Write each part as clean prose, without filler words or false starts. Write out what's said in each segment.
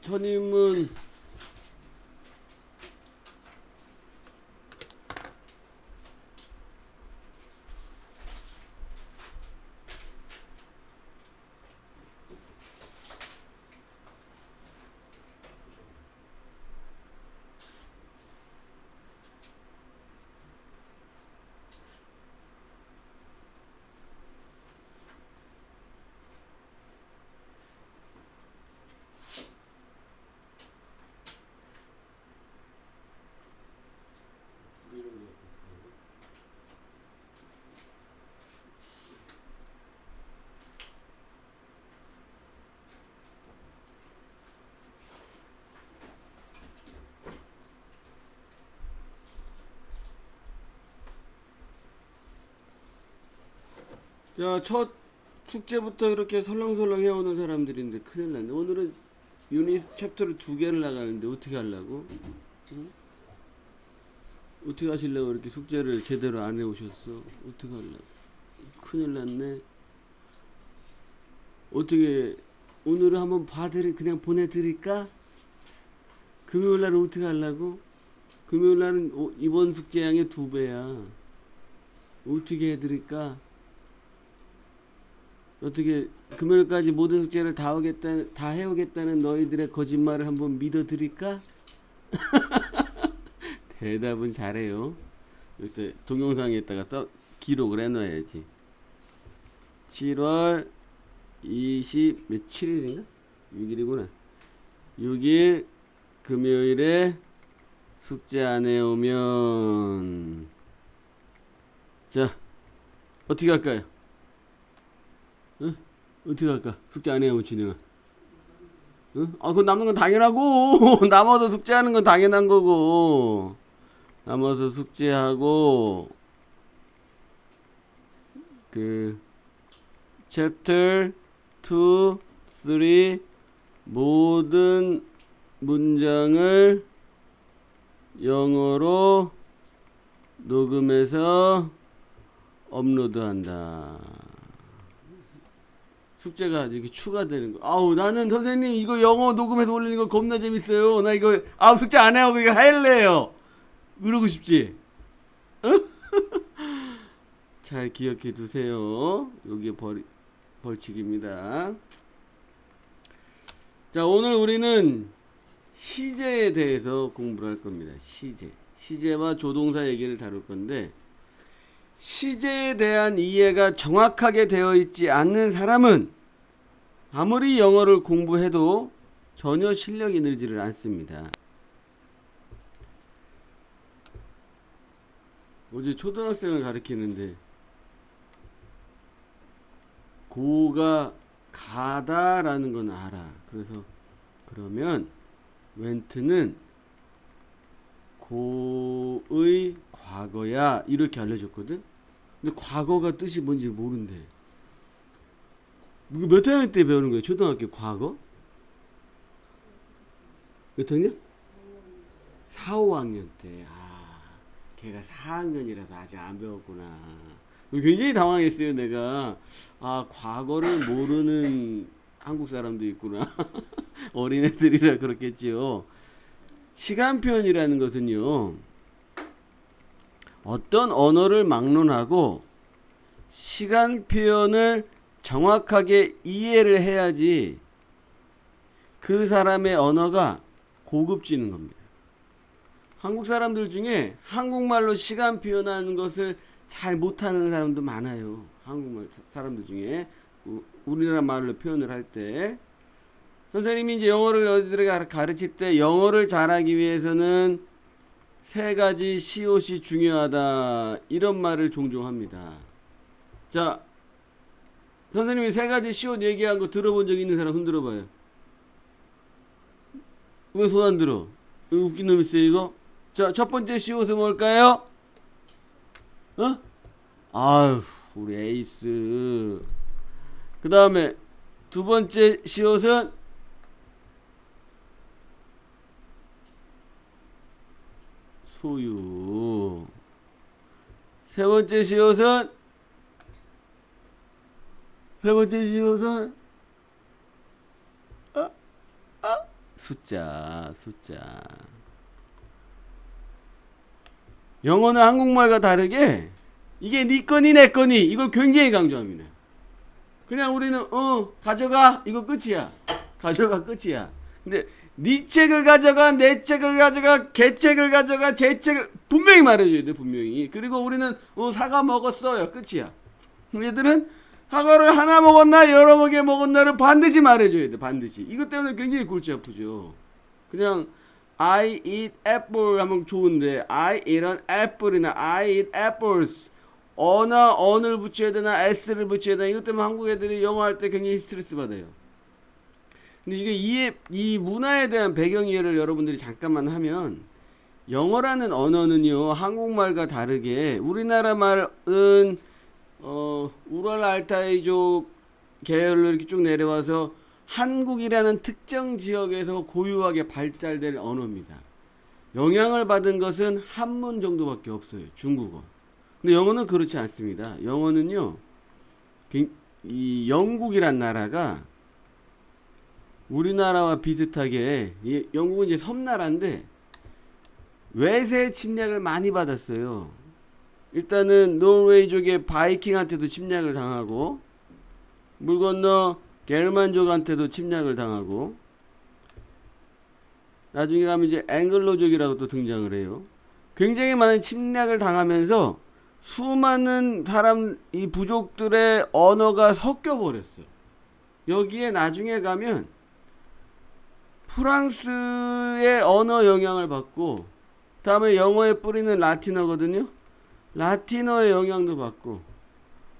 저님은 자, 첫 숙제부터 이렇게 설렁설렁 해오는 사람들인데 큰일 났네. 오늘은 유닛 챕터를 2개를 나가는데 어떻게 하려고? 응? 어떻게 하시려고 이렇게 숙제를 제대로 안 해오셨어? 어떻게 하려고? 큰일 났네. 어떻게 오늘은 한번 그냥 보내드릴까? 금요일날은 어떻게 하려고? 금요일날은 이번 숙제량의 2배야. 어떻게 해드릴까? 어떻게 금요일까지 모든 숙제를 다 해오겠다는 너희들의 거짓말을 한번 믿어드릴까? 대답은 잘해요. 이때 동영상에다가 기록을 해놔야지. 7월 20 며칠일인가? 6일이구나. 6일 금요일에 숙제 안 해오면 자 어떻게 할까요? 응? 어떻게 할까? 숙제 안 해오면 진행아. 응? 아, 그건 남는 건 당연하고 남아서 숙제하는 건 당연한 거고 남아서 숙제하고 그 챕터 2, 3 모든 문장을 영어로 녹음해서 업로드한다. 숙제가 이렇게 추가되는 거. 아우 나는 선생님 이거 영어 녹음해서 올리는 거 겁나 재밌어요. 나 이거 숙제 안 해하고 이거 할래요. 그러고 싶지? 어? 잘 기억해 두세요. 여기에 벌칙입니다. 자, 오늘 우리는 시제에 대해서 공부를 할 겁니다. 시제와 조동사 얘기를 다룰 건데 시제에 대한 이해가 정확하게 되어 있지 않는 사람은 아무리 영어를 공부해도 전혀 실력이 늘지를 않습니다. 어제 초등학생을 가르치는데 고가 가다라는 건 알아. 그러면 went는 고의 과거야 이렇게 알려줬거든. 근데 과거가 뜻이 뭔지 모른대. 이거 몇 학년 때 배우는 거야? 초등학교 과거? 몇 학년? 4, 5학년 때. 걔가 4학년이라서 아직 안 배웠구나. 굉장히 당황했어요, 내가. 과거를 모르는 한국 사람도 있구나. 어린애들이라 그렇겠지요. 시간 표현이라는 것은요, 어떤 언어를 막론하고 시간 표현을 정확하게 이해를 해야지 그 사람의 언어가 고급지는 겁니다. 한국 사람들 중에 한국말로 시간 표현하는 것을 잘 못하는 사람도 많아요. 한국말 사람들 중에 우리나라 말로 표현을 할 때 선생님이 이제 영어를 너희들에게 가르칠 때 영어를 잘하기 위해서는 3가지 시옷이 중요하다 이런 말을 종종 합니다. 자, 선생님이 3가지 시옷 얘기한 거 들어본 적 있는 사람 손 들어봐요. 왜 손 안 들어? 이거 웃긴 놈 있어요 이거? 자, 첫 번째 시옷은 뭘까요? 아유, 우리 에이스. 그 다음에 두 번째 시옷은 소유. 세 번째 시옷은 숫자. 영어는 한국말과 다르게 이게 네 거니 내 거니 이걸 굉장히 강조합니다. 그냥 우리는 가져가 이거 끝이야. 가져가 끝이야. 근데 네 책을 가져가, 내 책을 가져가, 걔 책을 가져가, 제 책을 분명히 말해줘야 돼. 분명히. 그리고 우리는 사과 먹었어요. 끝이야. 얘들은 사과를 하나 먹었나 여러 개 먹었나를 반드시 말해줘야 돼. 반드시. 이것 때문에 굉장히 골치 아프죠. 그냥 I eat apple 하면 좋은데 I eat an apple이나 I eat apples 어나 언을 붙여야 되나 s를 붙여야 되나 이것 때문에 한국 애들이 영어 할 때 굉장히 스트레스 받아요. 근데 이게 이 문화에 대한 배경 이해를 여러분들이 잠깐만 하면 영어라는 언어는요 한국말과 다르게 우리나라 말은 우랄 알타이족 계열로 이렇게 쭉 내려와서 한국이라는 특정 지역에서 고유하게 발달될 언어입니다. 영향을 받은 것은 한문 정도밖에 없어요. 중국어. 근데 영어는 그렇지 않습니다. 영어는요 이 영국이란 나라가 우리나라와 비슷하게 영국은 이제 섬나라인데 외세 침략을 많이 받았어요. 일단은 노르웨이족의 바이킹한테도 침략을 당하고 물 건너 게르만족한테도 침략을 당하고 나중에 가면 이제 앵글로족이라고 또 등장을 해요. 굉장히 많은 침략을 당하면서 수많은 이 부족들의 언어가 섞여 버렸어요. 여기에 나중에 가면 프랑스의 언어 영향을 받고 다음에 영어의 뿌리는 라틴어거든요. 라틴어의 영향도 받고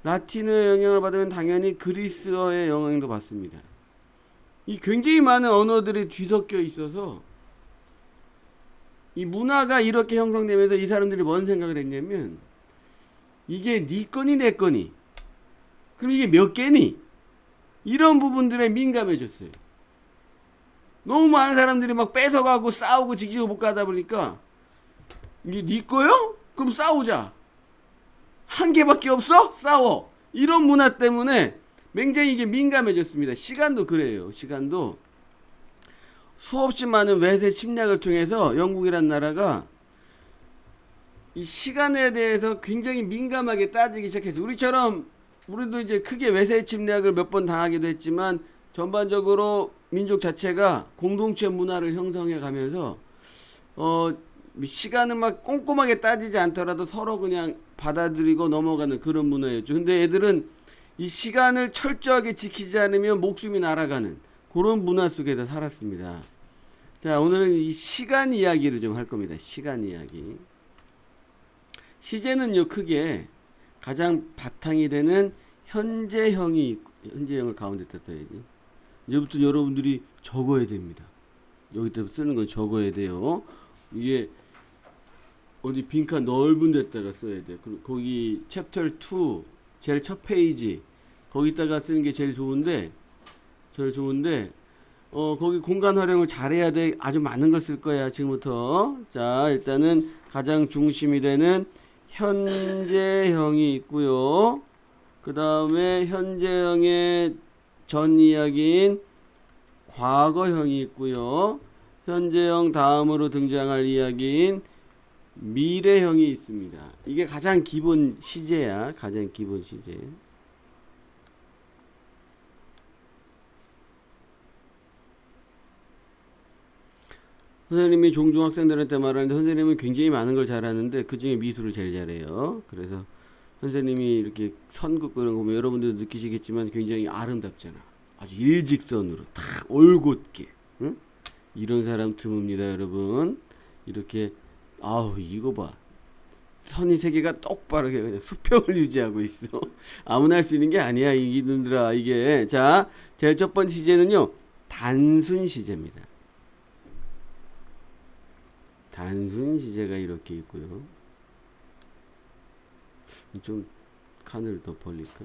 라틴어의 영향을 받으면 당연히 그리스어의 영향도 받습니다. 이 굉장히 많은 언어들이 뒤섞여 있어서 이 문화가 이렇게 형성되면서 이 사람들이 뭔 생각을 했냐면 이게 네 거니 내 거니 그럼 이게 몇 개니 이런 부분들에 민감해졌어요. 너무 많은 사람들이 막 뺏어가고 싸우고 지지고 못 가다 보니까 이게 네 거요? 그럼 싸우자. 한 개밖에 없어? 싸워. 이런 문화 때문에 굉장히 이게 민감해졌습니다. 시간도 그래요. 시간도 수없이 많은 외세 침략을 통해서 영국이란 나라가 이 시간에 대해서 굉장히 민감하게 따지기 시작했어요. 우리도 이제 크게 외세 침략을 몇 번 당하기도 했지만 전반적으로 민족 자체가 공동체 문화를 형성해 가면서 시간을 막 꼼꼼하게 따지지 않더라도 서로 그냥 받아들이고 넘어가는 그런 문화였죠. 근데 애들은 이 시간을 철저하게 지키지 않으면 목숨이 날아가는 그런 문화 속에서 살았습니다. 자, 오늘은 이 시간 이야기를 좀 할 겁니다. 시간 이야기. 시제는요, 크게 가장 바탕이 되는 현재형을 가운데 써야지. 이제부터 여러분들이 적어야 됩니다. 여기다 쓰는 건 적어야 돼요. 이게 어디 빈칸 넓은 데다가 써야 돼. 그리고 거기 챕터 2 제일 첫 페이지 거기다가 쓰는 게 제일 좋은데 거기 공간 활용을 잘해야 돼. 아주 많은 걸 쓸 거야 지금부터. 자, 일단은 가장 중심이 되는 현재형이 있고요. 그 다음에 현재형의 전 이야기인 과거형이 있고요. 현재형 다음으로 등장할 이야기인 미래형이 있습니다. 이게 가장 기본 시제야. 가장 기본 시제. 선생님이 종종 학생들한테 말하는데 선생님은 굉장히 많은 걸 잘하는데 그 중에 미술을 제일 잘해요. 그래서 선생님이 이렇게 선 긋고 이런 거 보면 여러분들도 느끼시겠지만 굉장히 아름답잖아. 아주 일직선으로 탁 올곧게. 응? 이런 사람 드뭅니다, 여러분. 이렇게 아우 이거 봐. 선이 세 개가 똑바르게 그냥 수평을 유지하고 있어. 아무나 할 수 있는 게 아니야, 이놈들아. 이게 자, 제일 첫 번째 시제는요, 단순 시제입니다. 단순 시제가 이렇게 있고요. 좀 칸을 더 벌릴까?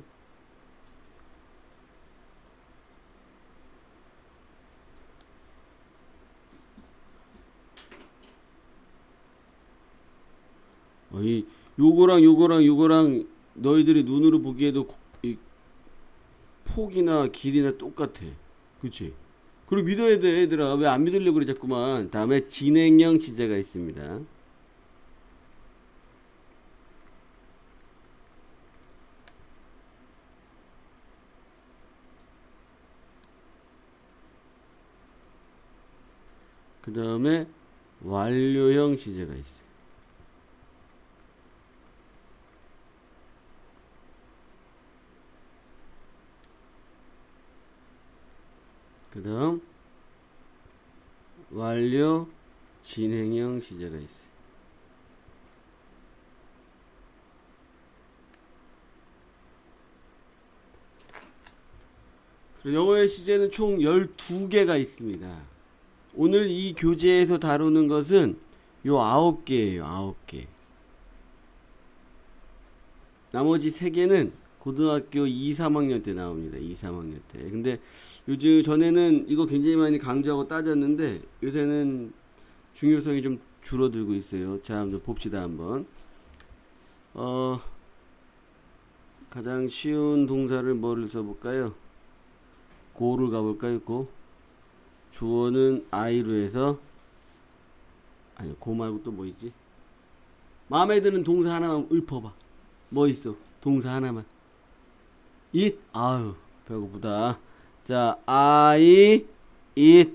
요거랑 너희들이 눈으로 보기에도 이 폭이나 길이나 똑같아. 그치? 그리고 믿어야 돼, 얘들아. 왜 안 믿으려고 그래, 자꾸만. 다음에 진행형 시제가 있습니다. 그 다음에 완료형 시제가 있어요. 그 다음 완료 진행형 시제가 있어요. 영어의 시제는 총 12개가 있습니다. 오늘 이 교재에서 다루는 것은 요 9개예요. 9개. 나머지 3개는 고등학교 2, 3학년 때 나옵니다. 2, 3학년 때. 근데 요즘 전에는 이거 굉장히 많이 강조하고 따졌는데 요새는 중요성이 좀 줄어들고 있어요. 자, 한번 봅시다 한번. 가장 쉬운 동사를 뭐를 써볼까요? 고를 가볼까요? 고. 주어는 I로 해서 아니 고 말고 또 뭐 있지? 마음에 드는 동사 하나만 읊어봐. 뭐 있어? 동사 하나만. eat. 아유 배고프다. 자, I eat.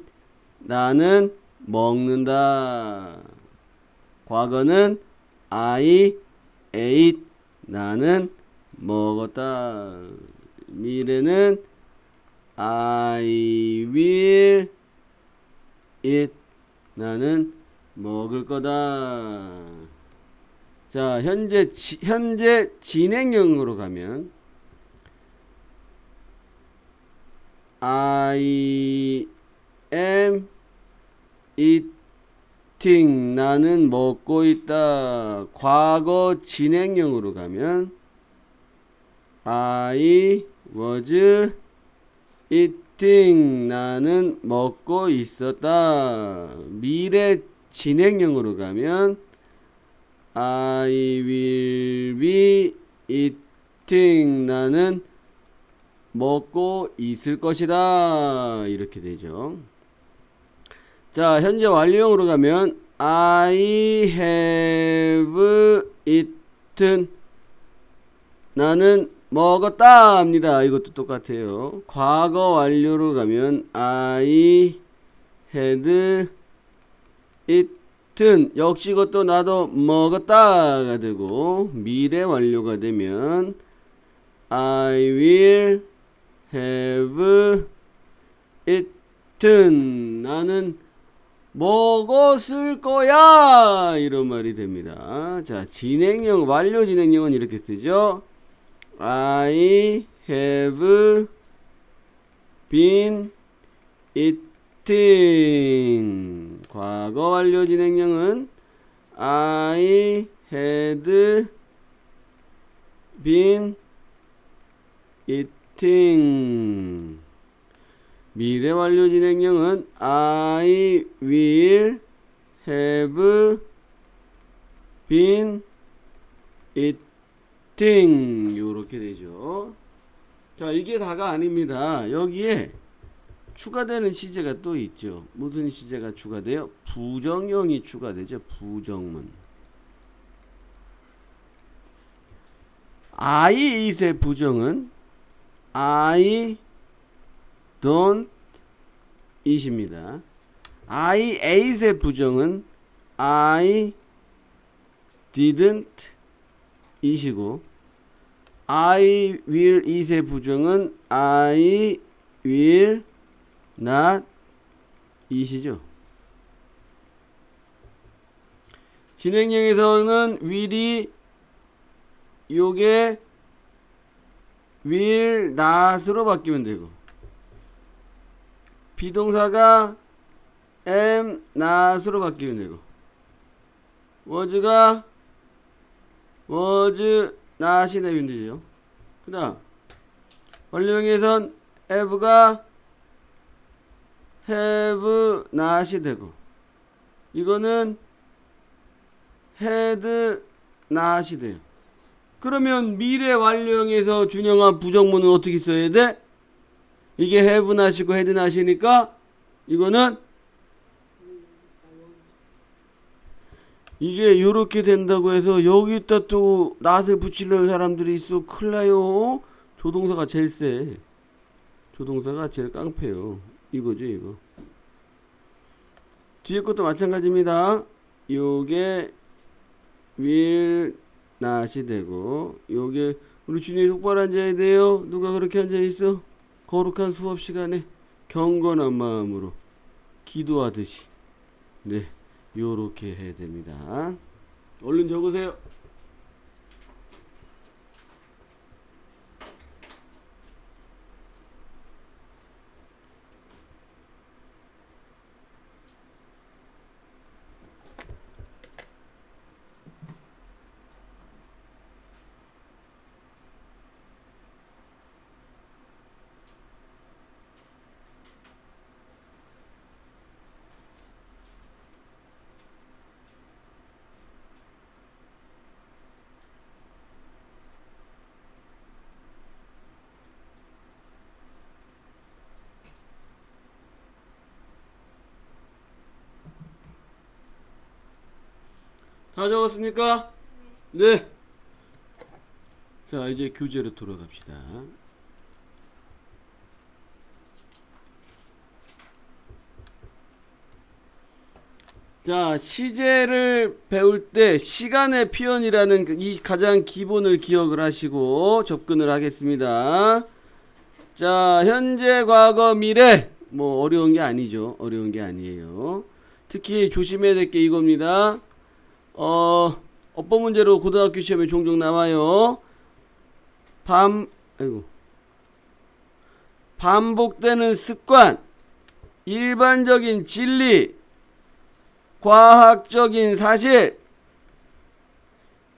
나는 먹는다. 과거는 I ate. 나는 먹었다. 미래는 I will eat. 나는 먹을 거다. 자, 현재 진행형으로 가면 I am eating. 나는 먹고 있다. 과거 진행형으로 가면 I was eating. 나는 먹고 있었다. 미래 진행형으로 가면 I will be eating. 나는 먹고 있을 것이다. 이렇게 되죠. 자, 현재 완료형으로 가면 I have eaten. 나는 먹었다 합니다. 이것도 똑같아요. 과거 완료로 가면 I had eaten. 역시 이것도 나도 먹었다가 되고, 미래 완료가 되면 I will have eaten. 나는 먹었을 거야. 이런 말이 됩니다. 자, 진행형, 완료 진행형은 이렇게 쓰죠. I have been eating. 과거 완료 진행형은 I had been eating. 미래 완료 진행형은 I will have been eating. 요렇게 되죠. 자, 이게 다가 아닙니다. 여기에 추가되는 시제가 또 있죠. 무슨 시제가 추가돼요? 부정형이 추가되죠. 부정문. I it의 부정은 I don't eat입니다. I ate의 부정은 I didn't eat이고, I will eat의 부정은 I will not eat이죠. 진행형에서는 will이 요게 will not으로 바뀌면 되고, 비동사가 am not으로 바뀌면 되고, was가 was not이 되면 되죠. 그 다음 완료형에선 have가 have not이 되고, 이거는 had not이 돼요. 그러면 미래 완료형에서 준영아 부정문은 어떻게 써야 돼? 이게 have not이고 had not이니까 이거는 이게 요렇게 된다고 해서 여기다 또 낫을 붙이려는 사람들이 있어. 큰일 나요. 조동사가 제일 세. 조동사가 제일 깡패요. 이거죠, 이거. 뒤에 것도 마찬가지입니다. 요게 will not이 되고, 요게 우리 준이 똑바로 앉아야 돼요. 누가 그렇게 앉아 있어? 거룩한 수업 시간에 경건한 마음으로 기도하듯이. 네, 요렇게 해야 됩니다. 얼른 적으세요. 다 적었습니까? 네. 자, 이제 교재로 돌아갑시다. 자, 시제를 배울 때 시간의 표현이라는 이 가장 기본을 기억을 하시고 접근을 하겠습니다. 자, 현재, 과거, 미래. 뭐 어려운 게 아니죠. 어려운 게 아니에요. 특히 조심해야 될 게 이겁니다. 업보 문제로 고등학교 시험에 종종 나와요. 반복되는 습관, 일반적인 진리, 과학적인 사실,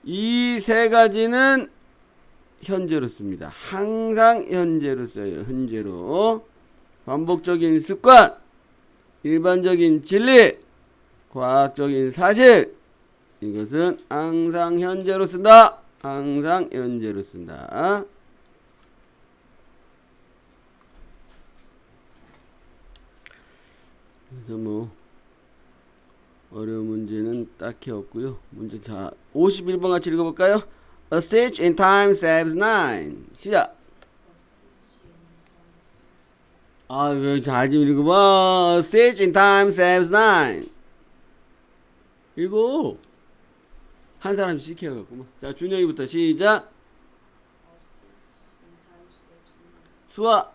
이 세 가지는 현재로 씁니다. 항상 현재로 써요. 현재로. 반복적인 습관, 일반적인 진리, 과학적인 사실, 이것은 항상 현재로 쓴다. 항상 현재로 쓴다. 그래서 뭐 어려운 문제는 딱히 없고요. 문제 자 51번 같이 읽어볼까요? A stitch in time saves nine. 시작. 아, 왜 잘 좀 읽어봐. A stitch in time saves nine. 읽어. 한 사람씩 시켜갖구만. 자, 준영이부터 시작. 수아.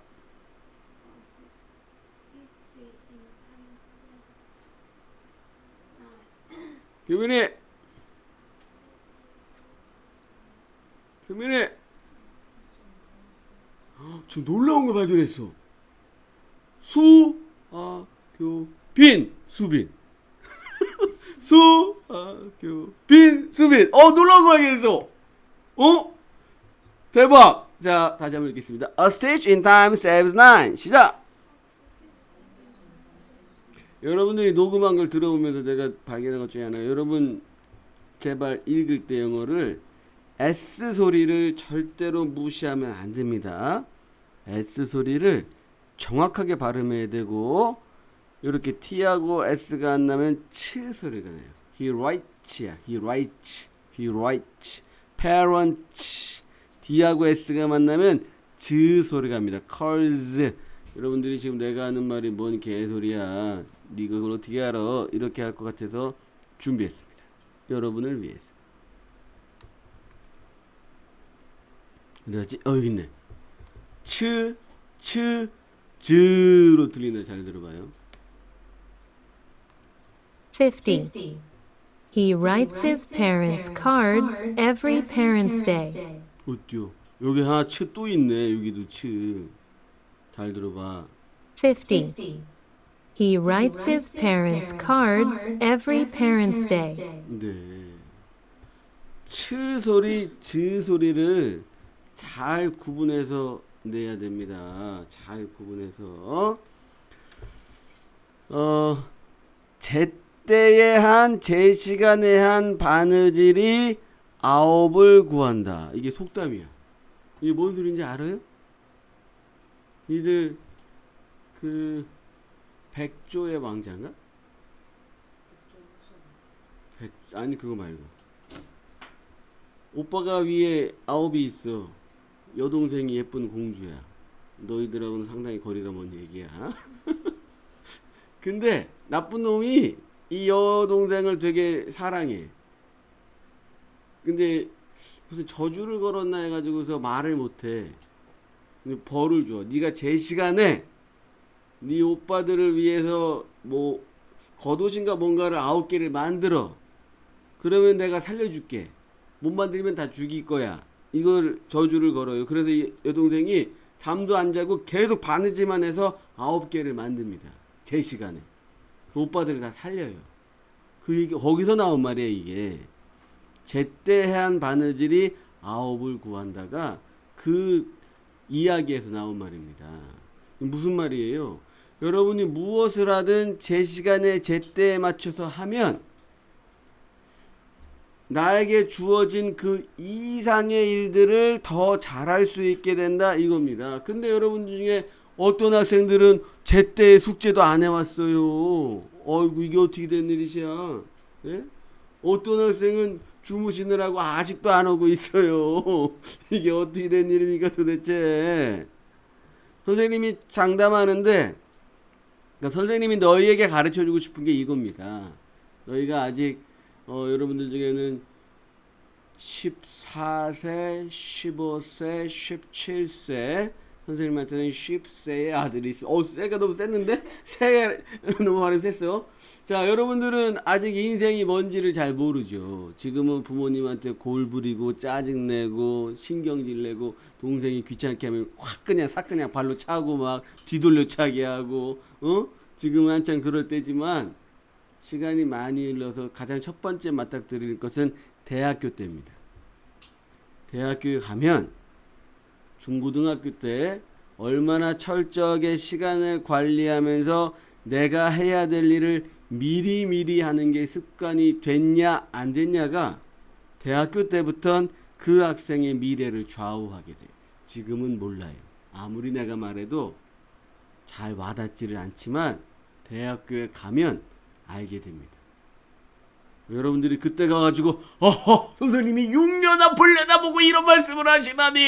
규민이. 규민이. 지금 놀라운 거 발견했어. 수빈. 수빈. 수빈. 놀라운 거 발견했어. 대박. 자, 다시 한번 읽겠습니다. A stitch in time saves nine. 시작. 여러분들이 녹음한 걸 들어보면서 제가 발견한 것 중에 하나. 여러분 제발 읽을 때 영어를 S 소리를 절대로 무시하면 안 됩니다. S 소리를 정확하게 발음해야 되고, 이렇게 T하고 S가 안 나면 치 소리가 나요. He writes야. He writes. Parents. D하고 S가 만나면 즈 소리가 납니다. Calls. 여러분들이 지금 내가 하는 말이 뭔 개소리야. 네가 그걸 어떻게 알아? 이렇게 할 것 같아서 준비했습니다. 여러분을 위해서. 어디갔지? 여기 있네. 즈로 들리네. 잘 들어봐요. 50. He writes his parents cards every Parents' Day. 어때요? 여기 하나 츠 또 있네. 여기도 츠. 잘 들어봐. 50. He writes his parents cards every Parents' Day. 네. 츠 소리, 즈 소리를 잘 구분해서 내야 됩니다. 잘 구분해서. 제때에 한, 제 시간에 한 바느질이 9을 구한다. 이게 속담이야. 이게 뭔 소리인지 알아요? 니들 백조의 왕자인가? 아니 그거 말고 오빠가 위에 9이 있어. 여동생이 예쁜 공주야. 너희들하고는 상당히 거리가 먼 얘기야. 근데 나쁜 놈이 이 여동생을 되게 사랑해. 근데 무슨 저주를 걸었나 해가지고서 말을 못해. 벌을 줘. 네가 제 시간에 네 오빠들을 위해서 뭐 겉옷인가 뭔가를 9개를 만들어. 그러면 내가 살려줄게. 못 만들면 다 죽일 거야. 이걸 저주를 걸어요. 그래서 이 여동생이 잠도 안 자고 계속 바느질만 해서 9개를 만듭니다. 제 시간에. 그 오빠들을 다 살려요. 그 얘기 거기서 나온 말이에요. 이게 제때한 바느질이 9을 구한다가 그 이야기에서 나온 말입니다. 무슨 말이에요? 여러분이 무엇을 하든 제 시간에 제때에 맞춰서 하면 나에게 주어진 그 이상의 일들을 더 잘할 수 있게 된다 이겁니다. 근데 여러분 중에 어떤 학생들은 제때 숙제도 안 해왔어요. 어이구 이게 어떻게 된 일이야? 예? 어떤 학생은 주무시느라고 아직도 안 오고 있어요. 이게 어떻게 된 일입니까 도대체? 선생님이 장담하는데 그러니까 선생님이 너희에게 가르쳐주고 싶은 게 이겁니다. 너희가 아직 여러분들 중에는 14세, 15세, 17세 선생님한테는 10세의 아들이 있어. 세가 너무 셌는데? 세가 너무 발음 셌어. 자, 여러분들은 아직 인생이 뭔지를 잘 모르죠. 지금은 부모님한테 골 부리고 짜증내고 신경질 내고 동생이 귀찮게 하면 확 그냥 싹 그냥 발로 차고 막 뒤돌려 차게 하고 지금은 한참 그럴 때지만 시간이 많이 흘러서 가장 첫 번째 맞닥뜨릴 것은 대학교 때입니다. 대학교에 가면 중고등학교 때 얼마나 철저하게 시간을 관리하면서 내가 해야 될 일을 미리미리 하는 게 습관이 됐냐 안 됐냐가 대학교 때부터 그 학생의 미래를 좌우하게 돼요. 지금은 몰라요. 아무리 내가 말해도 잘 와닿지를 않지만 대학교에 가면 알게 됩니다. 여러분들이 그때 가가지고 선생님이 6년 앞을 내다보고 이런 말씀을 하시다니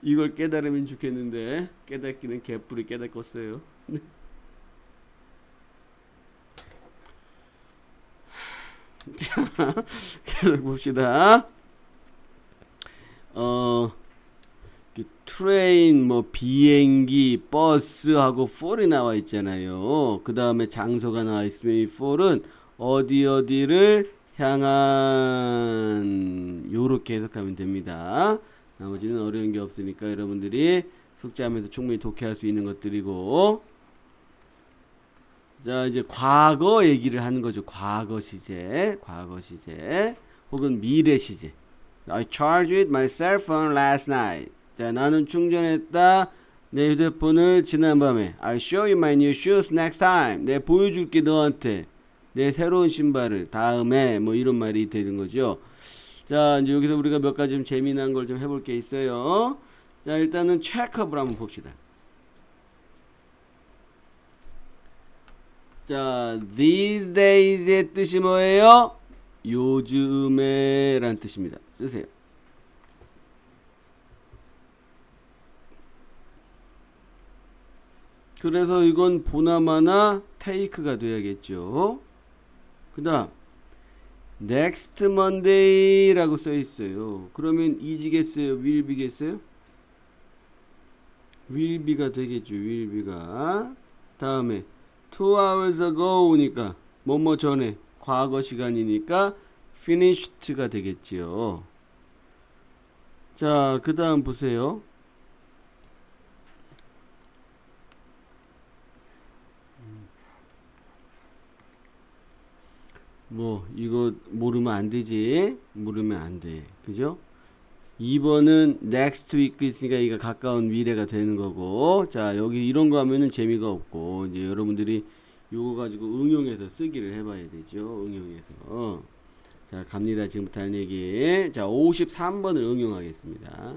이걸 깨달으면 좋겠는데 깨닫기는 개뿔이 깨닫겠어요. 자, 계속 봅시다. 트레인, 뭐 비행기, 버스하고 fall이 나와 있잖아요. 그 다음에 장소가 나와 있으면 이 fall은 어디를 향한 요렇게 해석하면 됩니다. 나머지는 어려운 게 없으니까 여러분들이 숙제하면서 충분히 독해할 수 있는 것들이고, 자 이제 과거 얘기를 하는 거죠. 과거 시제 혹은 미래 시제. I charged my cell phone last night. 자, 나는 충전했다 내 휴대폰을 지난밤에. I'll show you my new shoes next time. 내가 보여줄게 너한테 내 새로운 신발을 다음에. 뭐 이런 말이 되는 거죠. 자, 이제 여기서 우리가 몇 가지 좀 재미난 걸 좀 해볼 게 있어요. 자, 일단은 체크업을 한번 봅시다. 자, these days의 뜻이 뭐예요? 요즘에 라는 뜻입니다. 쓰세요. 그래서 이건 보나마나 take가 돼야겠죠. 그 다음 next Monday라고 써 있어요. 그러면 is겠어요? willbe겠어요? willbe가 되겠죠. willbe가. 다음에 2 hours ago니까 뭐뭐 전에 과거 시간이니까 finished가 되겠지요. 자, 그 다음 보세요. 뭐 이거 모르면 안 되지. 모르면 안 돼. 그죠? 2번은 next week 있으니까 이거 가까운 미래가 되는 거고. 자, 여기 이런 거 하면은 재미가 없고 이제 여러분들이 요거 가지고 응용해서 쓰기를 해봐야 되죠. 응용해서. 자, 갑니다. 지금부터 할 얘기. 자, 53번을 응용하겠습니다.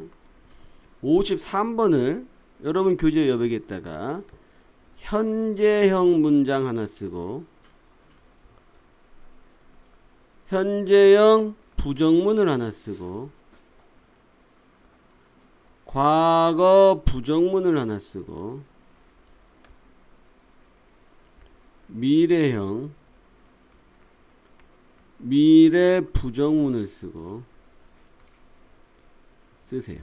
53번을 여러분 교재 여백에다가 현재형 문장 하나 쓰고 현재형 부정문을 하나 쓰고 과거 부정문을 하나 쓰고 미래형 미래 부정문을 쓰고 쓰세요.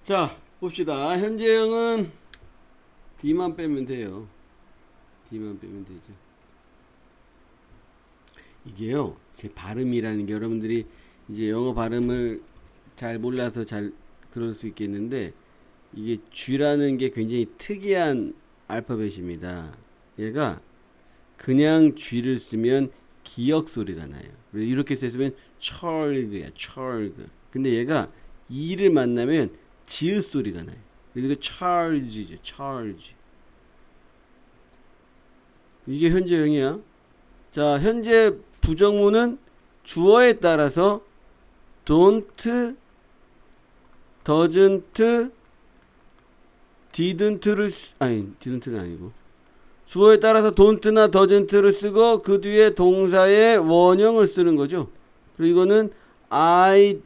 자, 봅시다. 현재형은 D만 빼면 돼요. D만 빼면 되죠. 이게요, 제 발음이라는 게 여러분들이 이제 영어 발음을 잘 몰라서 잘 그럴 수 있겠는데, 이게 G라는 게 굉장히 특이한 알파벳입니다. 얘가 그냥 G를 쓰면 기역 소리가 나요. 이렇게 쓰면 철그야, 철그. 근데 얘가 E를 만나면 지읒 소리가 나요. 그래서 charge죠, charge. 이게 현재형이야. 자, 현재 부정문은 주어에 따라서 don't, doesn't, didn't를 아니, didn't는 아니고 주어에 따라서 don't나 doesn't를 쓰고 그 뒤에 동사의 원형을 쓰는 거죠. 그리고 이거는 I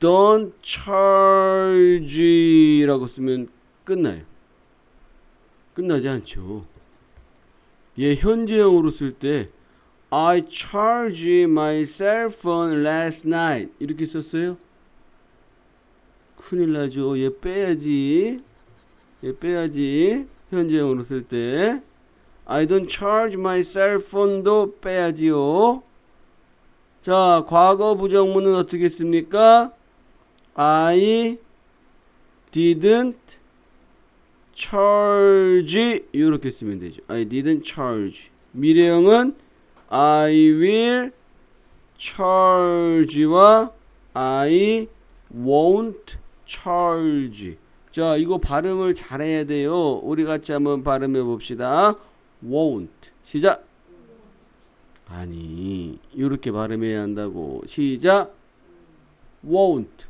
don't charge 라고 쓰면 끝나요. 끝나지 않죠. 얘 현재형으로 쓸 때 I charged my cell phone last night 이렇게 썼어요. 큰일 나죠. 얘 빼야지. 얘 빼야지. 현재형으로 쓸 때 I don't charge my cell phone도 빼야지요. 자, 과거 부정문은 어떻게 씁니까? I didn't charge 이렇게 쓰면 되죠. I didn't charge. 미래형은 I will charge와 I won't charge. 자, 이거 발음을 잘해야 돼요. 우리 같이 한번 발음해 봅시다. won't. 시작. 아니, 이렇게 발음해야 한다고. 시작. won't.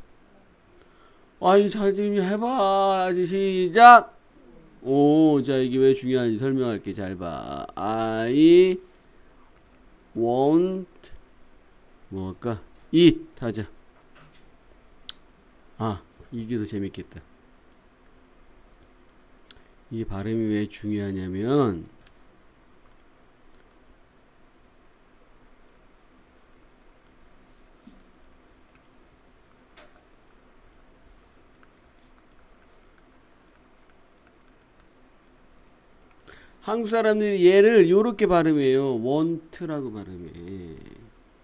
아니, 잘 좀 해봐. 시작. 오, 자, 이게 왜 중요한지 설명할게. 잘 봐. I won't 뭐 할까? it 하자. 아, 이게 더 재밌겠다. 이게 발음이 왜 중요하냐면 한국 사람들이 얘를 요렇게 발음해요. want라고 발음해.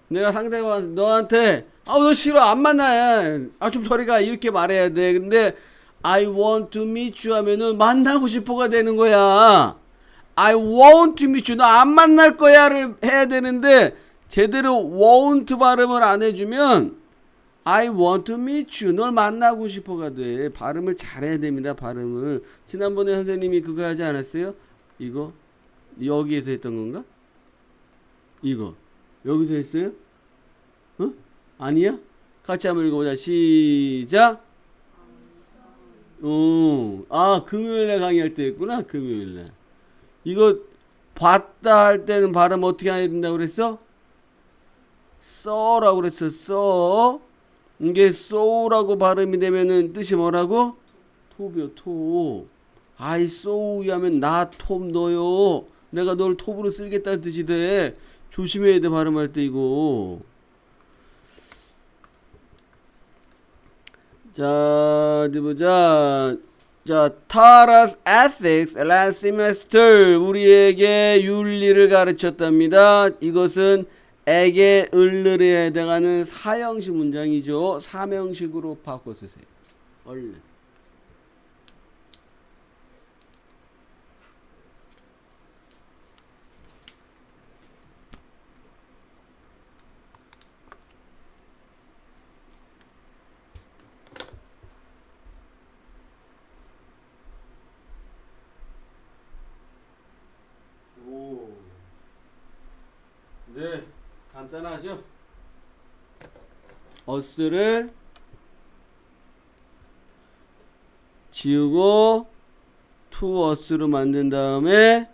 내가 상대가 너한테 너 싫어 안 만나. 좀 저리 가 이렇게 말해야 돼. 근데 I want to meet you 하면은 만나고 싶어가 되는 거야. I want to meet you. 너 안 만날 거야를 해야 되는데 제대로 won't 발음을 안 해주면 I want to meet you. 널 만나고 싶어가 돼. 발음을 잘해야 됩니다. 발음을. 지난번에 선생님이 그거 하지 않았어요? 이거 여기에서 했던 건가? 이거 여기서 했어요? 아니야? 같이 한번 읽어보자. 시작. 금요일에 강의할 때 했구나. 금요일에. 이거 봤다 할 때는 발음 어떻게 해야 된다고 그랬어? 써라고 그랬어. 써. 이게 쏘라고 발음이 되면은 뜻이 뭐라고? 톱이요. 톱. I saw you 하면 나 톱 너요. 내가 널 톱으로 쓰겠다는 뜻이 돼. 조심해야 돼 발음할 때 이거. 자, 어디 보자. 자, taught us ethics last semester. 우리에게 윤리를 가르쳤답니다. 이것은 에게 을르에 해당하는 사형식 문장이죠. 사명식으로 바꿔 쓰세요. 얼른. 네, 간단하죠? us를 지우고 to us로 만든 다음에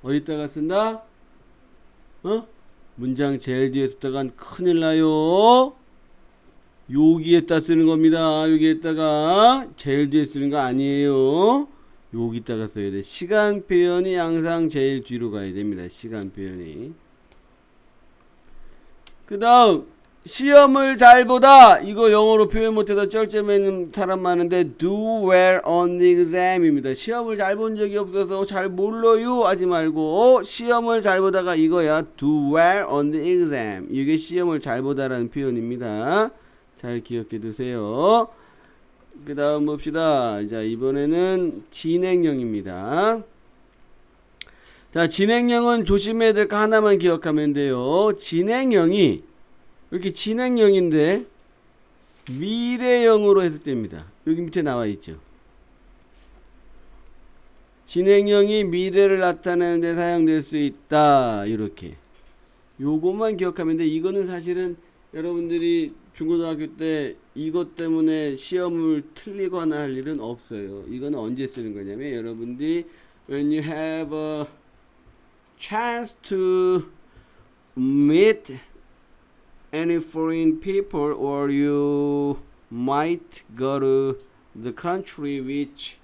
어디다가 쓴다? 문장 제일 뒤에 쓰다간 큰일 나요. 여기에다 쓰는 겁니다. 여기에다가 제일 뒤에 쓰는 거 아니에요. 여기다가 써야 돼. 시간 표현이 항상 제일 뒤로 가야 됩니다. 시간 표현이. 그 다음 시험을 잘 보다. 이거 영어로 표현 못해서 쩔쩔매는 사람 많은데 do well on the exam입니다. 시험을 잘 본 적이 없어서 잘 몰라요 하지 말고 시험을 잘 보다가 이거야. do well on the exam. 이게 시험을 잘 보다라는 표현입니다. 잘 기억해 두세요. 그 다음 봅시다. 자, 이번에는 진행형입니다. 자, 진행형은 조심해야 될 거 하나만 기억하면 돼요. 진행형이 이렇게 진행형인데 미래형으로 했을 때입니다. 여기 밑에 나와 있죠. 진행형이 미래를 나타내는 데 사용될 수 있다. 이렇게. 요것만 기억하면 돼. 이거는 사실은 여러분들이 중고등학교 때 이것 때문에 시험을 틀리거나 할 일은 없어요. 이거는 언제 쓰는 거냐면 여러분들이 when you have a chance to meet any foreign people or you might go to the country which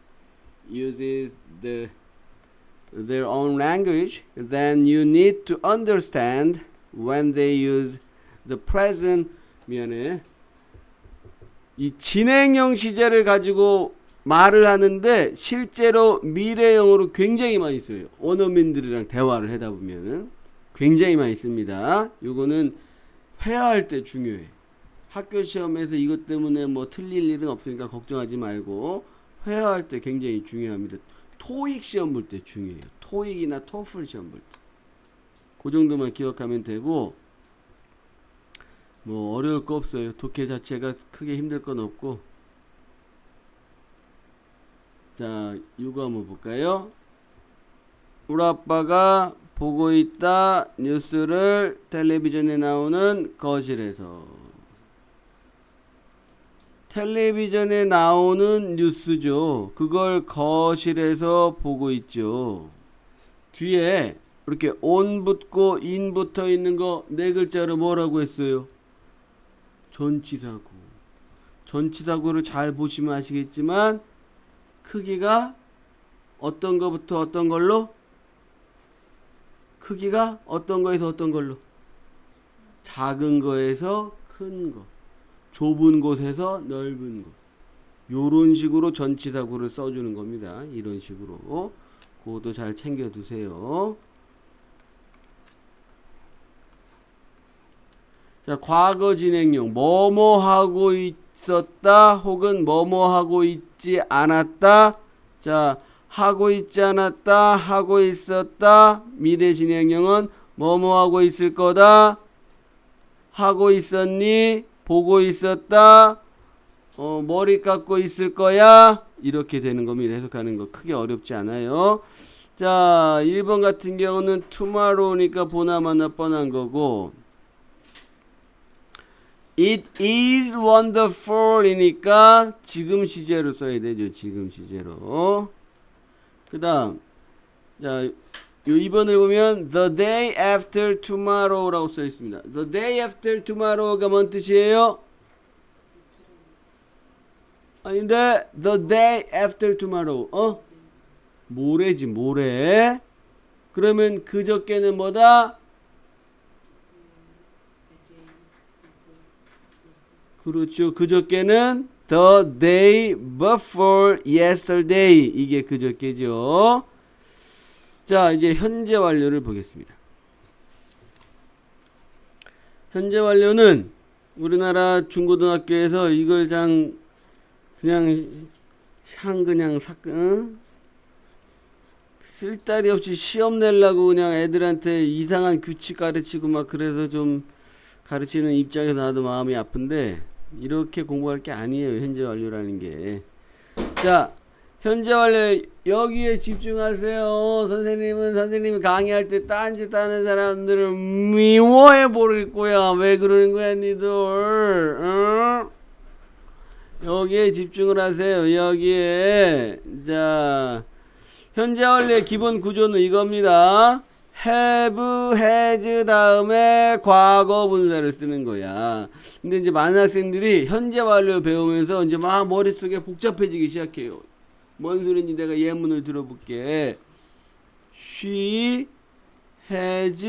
uses their own language, then you need to understand when they use the present. 미안해. 이 진행형 시제를 가지고 말을 하는데 실제로 미래형으로 굉장히 많이 써요. 원어민들이랑 대화를 하다 보면은 굉장히 많이 씁니다. 요거는 회화할 때 중요해. 학교 시험에서 이것 때문에 뭐 틀릴 일은 없으니까 걱정하지 말고 회화할 때 굉장히 중요합니다. 토익 시험 볼 때 중요해요. 토익이나 토플 시험 볼 때. 그 정도만 기억하면 되고, 뭐 어려울 거 없어요. 독해 자체가 크게 힘들 건 없고. 자, 이거 한번 볼까요? 우리 아빠가 보고 있다 뉴스를 텔레비전에 나오는 거실에서. 텔레비전에 나오는 뉴스죠. 그걸 거실에서 보고 있죠. 뒤에 이렇게 on 붙고 in 붙어 있는 거 네 글자로 뭐라고 했어요? 전치사구. 전치사구를 잘 보시면 아시겠지만 크기가 어떤 거부터 어떤 걸로? 크기가 어떤 거에서 어떤 걸로? 작은 거에서 큰 거. 좁은 곳에서 넓은 곳. 요런 식으로 전치사구를 써주는 겁니다. 이런 식으로. 그것도 잘 챙겨두세요. 자, 과거 진행형. 뭐뭐 하고 있었다 혹은 뭐뭐 하고 있지 않았다. 자, 하고 있지 않았다, 하고 있었다. 미래 진행형은 뭐뭐 하고 있을 거다. 하고 있었니? 보고 있었다. 머리 깎고 있을 거야. 이렇게 되는 겁니다. 해석하는 거 크게 어렵지 않아요. 자, 1번 같은 경우는 tomorrow니까 보나마나 뻔한 거고, it is wonderful 이니까 지금 시제로 써야 되죠. 지금 시제로. 그 다음, 자, 요 2번을 보면 the day after tomorrow라고 써 있습니다. the day after tomorrow가 뭔 뜻이에요? 아닌데 the day after tomorrow 모레지 모레. 그러면 그저께는 뭐다? 그렇죠. 그저께는 the day before yesterday. 이게 그저께죠. 자, 이제 현재 완료를 보겠습니다. 현재 완료는 우리나라 중고등학교에서 이걸 그냥 쓸데리 없이 시험 내려고 그냥 애들한테 이상한 규칙 가르치고 막 그래서 좀 가르치는 입장에서 나도 마음이 아픈데 이렇게 공부할 게 아니에요. 현재 완료라는 게. 자, 현재 완료 여기에 집중하세요. 선생님이 강의할 때 딴짓 하는 사람들을 미워해 버릴 거야. 왜 그러는 거야 니들? 응? 여기에 집중을 하세요. 여기에. 자, 현재 완료의 기본 구조는 이겁니다. have, has 다음에 과거 분사를 쓰는 거야. 근데 이제 많은 학생들이 현재 완료 배우면서 이제 막 머릿속에 복잡해지기 시작해요. 뭔 소리인지 내가 예문을 들어볼게. She has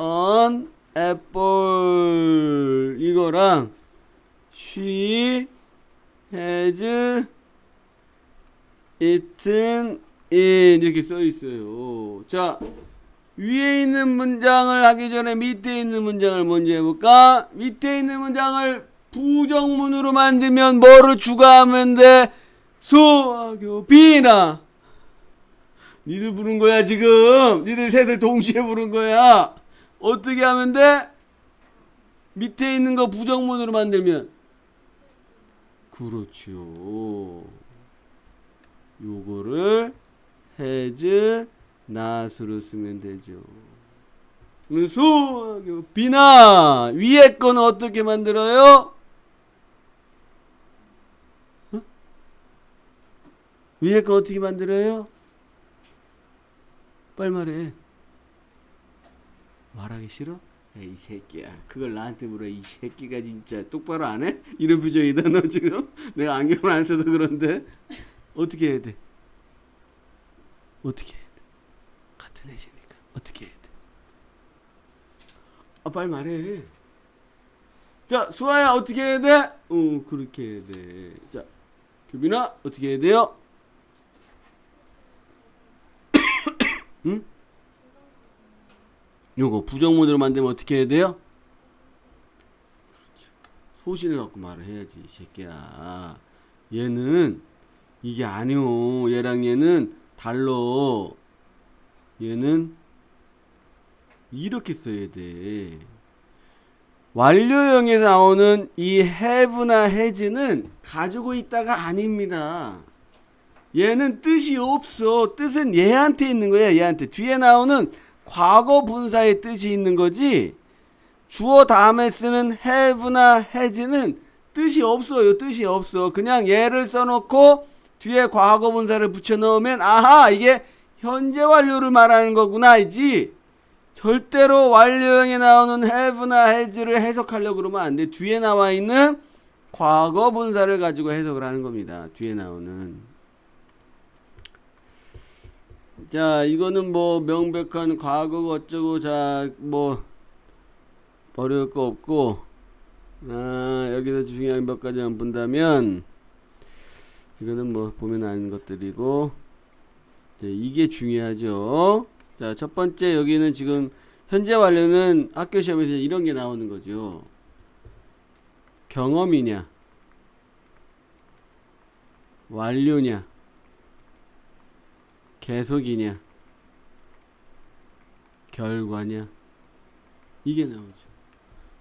an apple. 이거랑 She has eaten it 이렇게 써 있어요. 자, 위에 있는 문장을 하기 전에 밑에 있는 문장을 먼저 해볼까? 밑에 있는 문장을 부정문으로 만들면 뭐를 추가하면 돼? 수학교 비나. 니들 부른 거야 지금. 니들 셋을 동시에 부른 거야. 어떻게 하면 돼? 밑에 있는 거 부정문으로 만들면. 그렇죠. 요거를 has not으로 쓰면 되죠. 수학교 비나. 위에 거는 어떻게 만들어요? 위에 거 어떻게 만들어요? 빨리 말해. 말하기 싫어? 에이 새끼야, 그걸 나한테 물어. 이 새끼가 진짜 똑바로 안 해? 이런 표정이다 너 지금. 내가 안경을 안 써서 그런데. 어떻게 해야 돼? 어떻게 해야 돼? 같은 애시니까 어떻게 해야 돼? 빨리 말해. 자, 수아야 어떻게 해야 돼? 그렇게 해야 돼. 자, 규빈아 어떻게 해야 돼요? 응? 요거 부정문으로 만들면 어떻게 해야 돼요? 소신을 갖고 말을 해야지 이 새끼야. 얘는 이게 아니오. 얘랑 얘는 달러. 얘는 이렇게 써야 돼. 완료형에 나오는 이 have나 has는 가지고 있다가 아닙니다. 얘는 뜻이 없어. 뜻은 얘한테 있는 거야. 얘한테. 뒤에 나오는 과거 분사의 뜻이 있는 거지. 주어 다음에 쓰는 have나 has는 뜻이 없어요. 뜻이 없어. 그냥 얘를 써놓고 뒤에 과거 분사를 붙여 넣으면 아하, 이게 현재 완료를 말하는 거구나 이지. 절대로 완료형에 나오는 have나 has를 해석하려고 그러면 안 돼. 뒤에 나와 있는 과거 분사를 가지고 해석을 하는 겁니다. 뒤에 나오는. 자, 이거는 뭐 명백한 과거가 어쩌고, 자, 뭐 어려울 거 없고, 여기서 중요한 몇 가지만 본다면, 이거는 뭐 보면 아는 것들이고, 이게 중요하죠. 자, 첫 번째 여기는 지금 현재 완료는 학교 시험에서 이런 게 나오는 거죠. 경험이냐, 완료냐, 계속이냐, 결과냐, 이게 나오죠.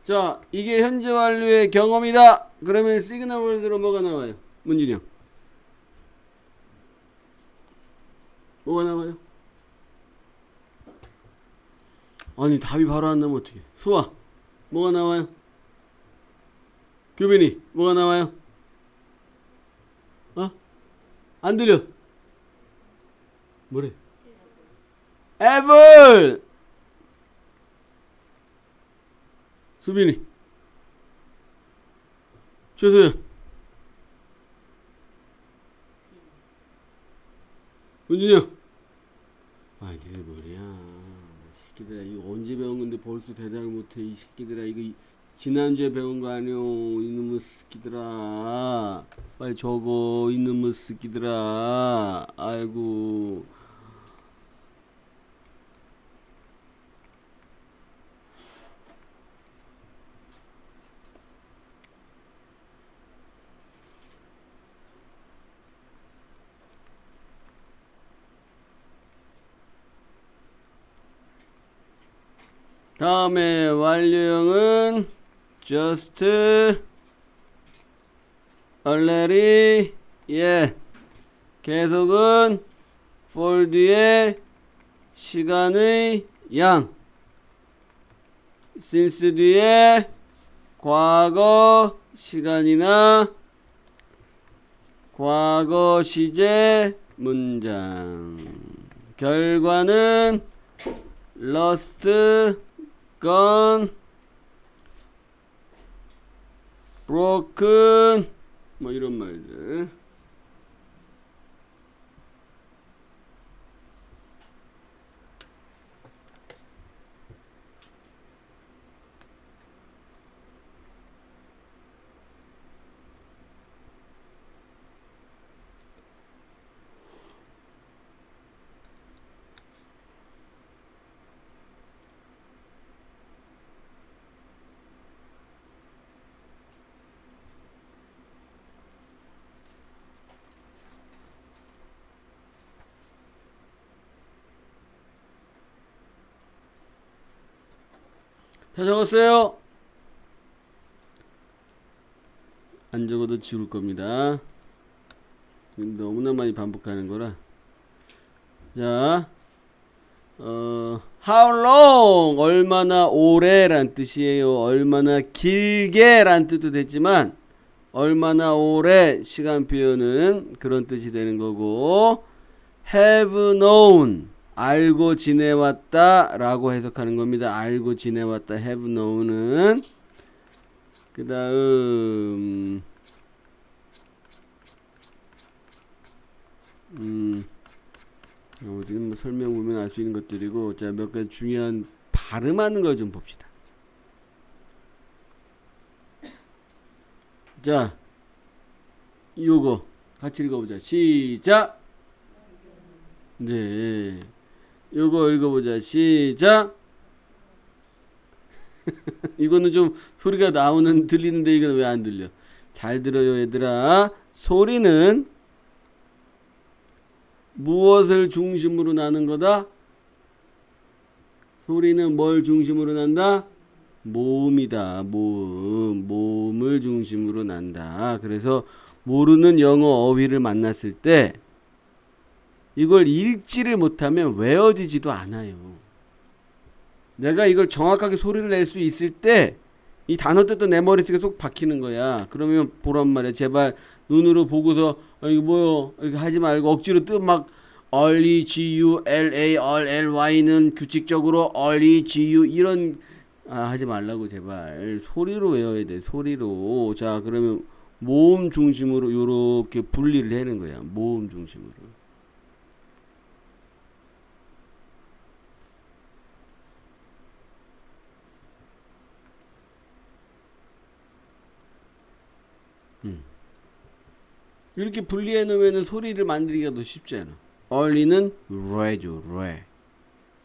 자, 이게 현재 완료의 경험이다. 그러면 시그널 월드로 뭐가 나와요? 문준이 형. 뭐가 나와요? 아니, 답이 바로 안 나오면 어떡해. 수아, 뭐가 나와요? 규빈이, 뭐가 나와요? 안 들려. 뭐래? 애플! 수빈이. 최소연. 은준이 형. 니들 뭐냐. 새끼들아, 이거 언제 배운 건데 벌써 대답을 못해. 이 새끼들아, 이거 지난주에 배운 거 아니오. 이놈의 새끼들아. 빨리 적어. 이놈의 새끼들아. 아이고. 다음에 완료형은 just, already, yet. 계속은 for 뒤에 시간의 양. since 뒤에 과거 시간이나 과거 시제 문장. 결과는 lost, gone, broken, 뭐 이런 말들. 다 적었어요? 안 적어도 지울 겁니다. 너무나 많이 반복하는 거라. 자, how long, 얼마나 오래란 뜻이에요. 얼마나 길게 란 뜻도 됐지만 얼마나 오래 시간 표현은 그런 뜻이 되는 거고, have known, 알고 지내왔다 라고 해석하는 겁니다. 알고 지내왔다, have known은. 그 다음 어디는 뭐 설명 보면 알 수 있는 것들이고, 자, 몇 가지 중요한 발음하는 걸 좀 봅시다. 자, 요거 같이 읽어보자. 시작. 네, 요거 읽어보자. 시작. 이거는 좀 소리가 나오는, 들리는데 이거는 왜 안 들려? 잘 들어요, 얘들아. 소리는 무엇을 중심으로 나는 거다? 소리는 뭘 중심으로 난다? 모음이다. 모음. 모음을 중심으로 난다. 그래서 모르는 영어 어휘를 만났을 때 이걸 읽지를 못하면 외워지지도 않아요. 내가 이걸 정확하게 소리를 낼 수 있을 때 이 단어들도 내 머릿속에 쏙 박히는 거야. 그러면 보란 말이야. 제발 눈으로 보고서 이거 뭐요? 이렇게 하지 말고 억지로 막 early G-U-L-A-R-L-Y는 규칙적으로 early G-U 이런 하지 말라고 제발. 소리로 외워야 돼. 소리로. 자, 그러면 모음 중심으로 요렇게 분리를 하는 거야. 모음 중심으로. 이렇게 분리해 놓으면 소리를 만들기가 더 쉽잖아. early는 re죠. re.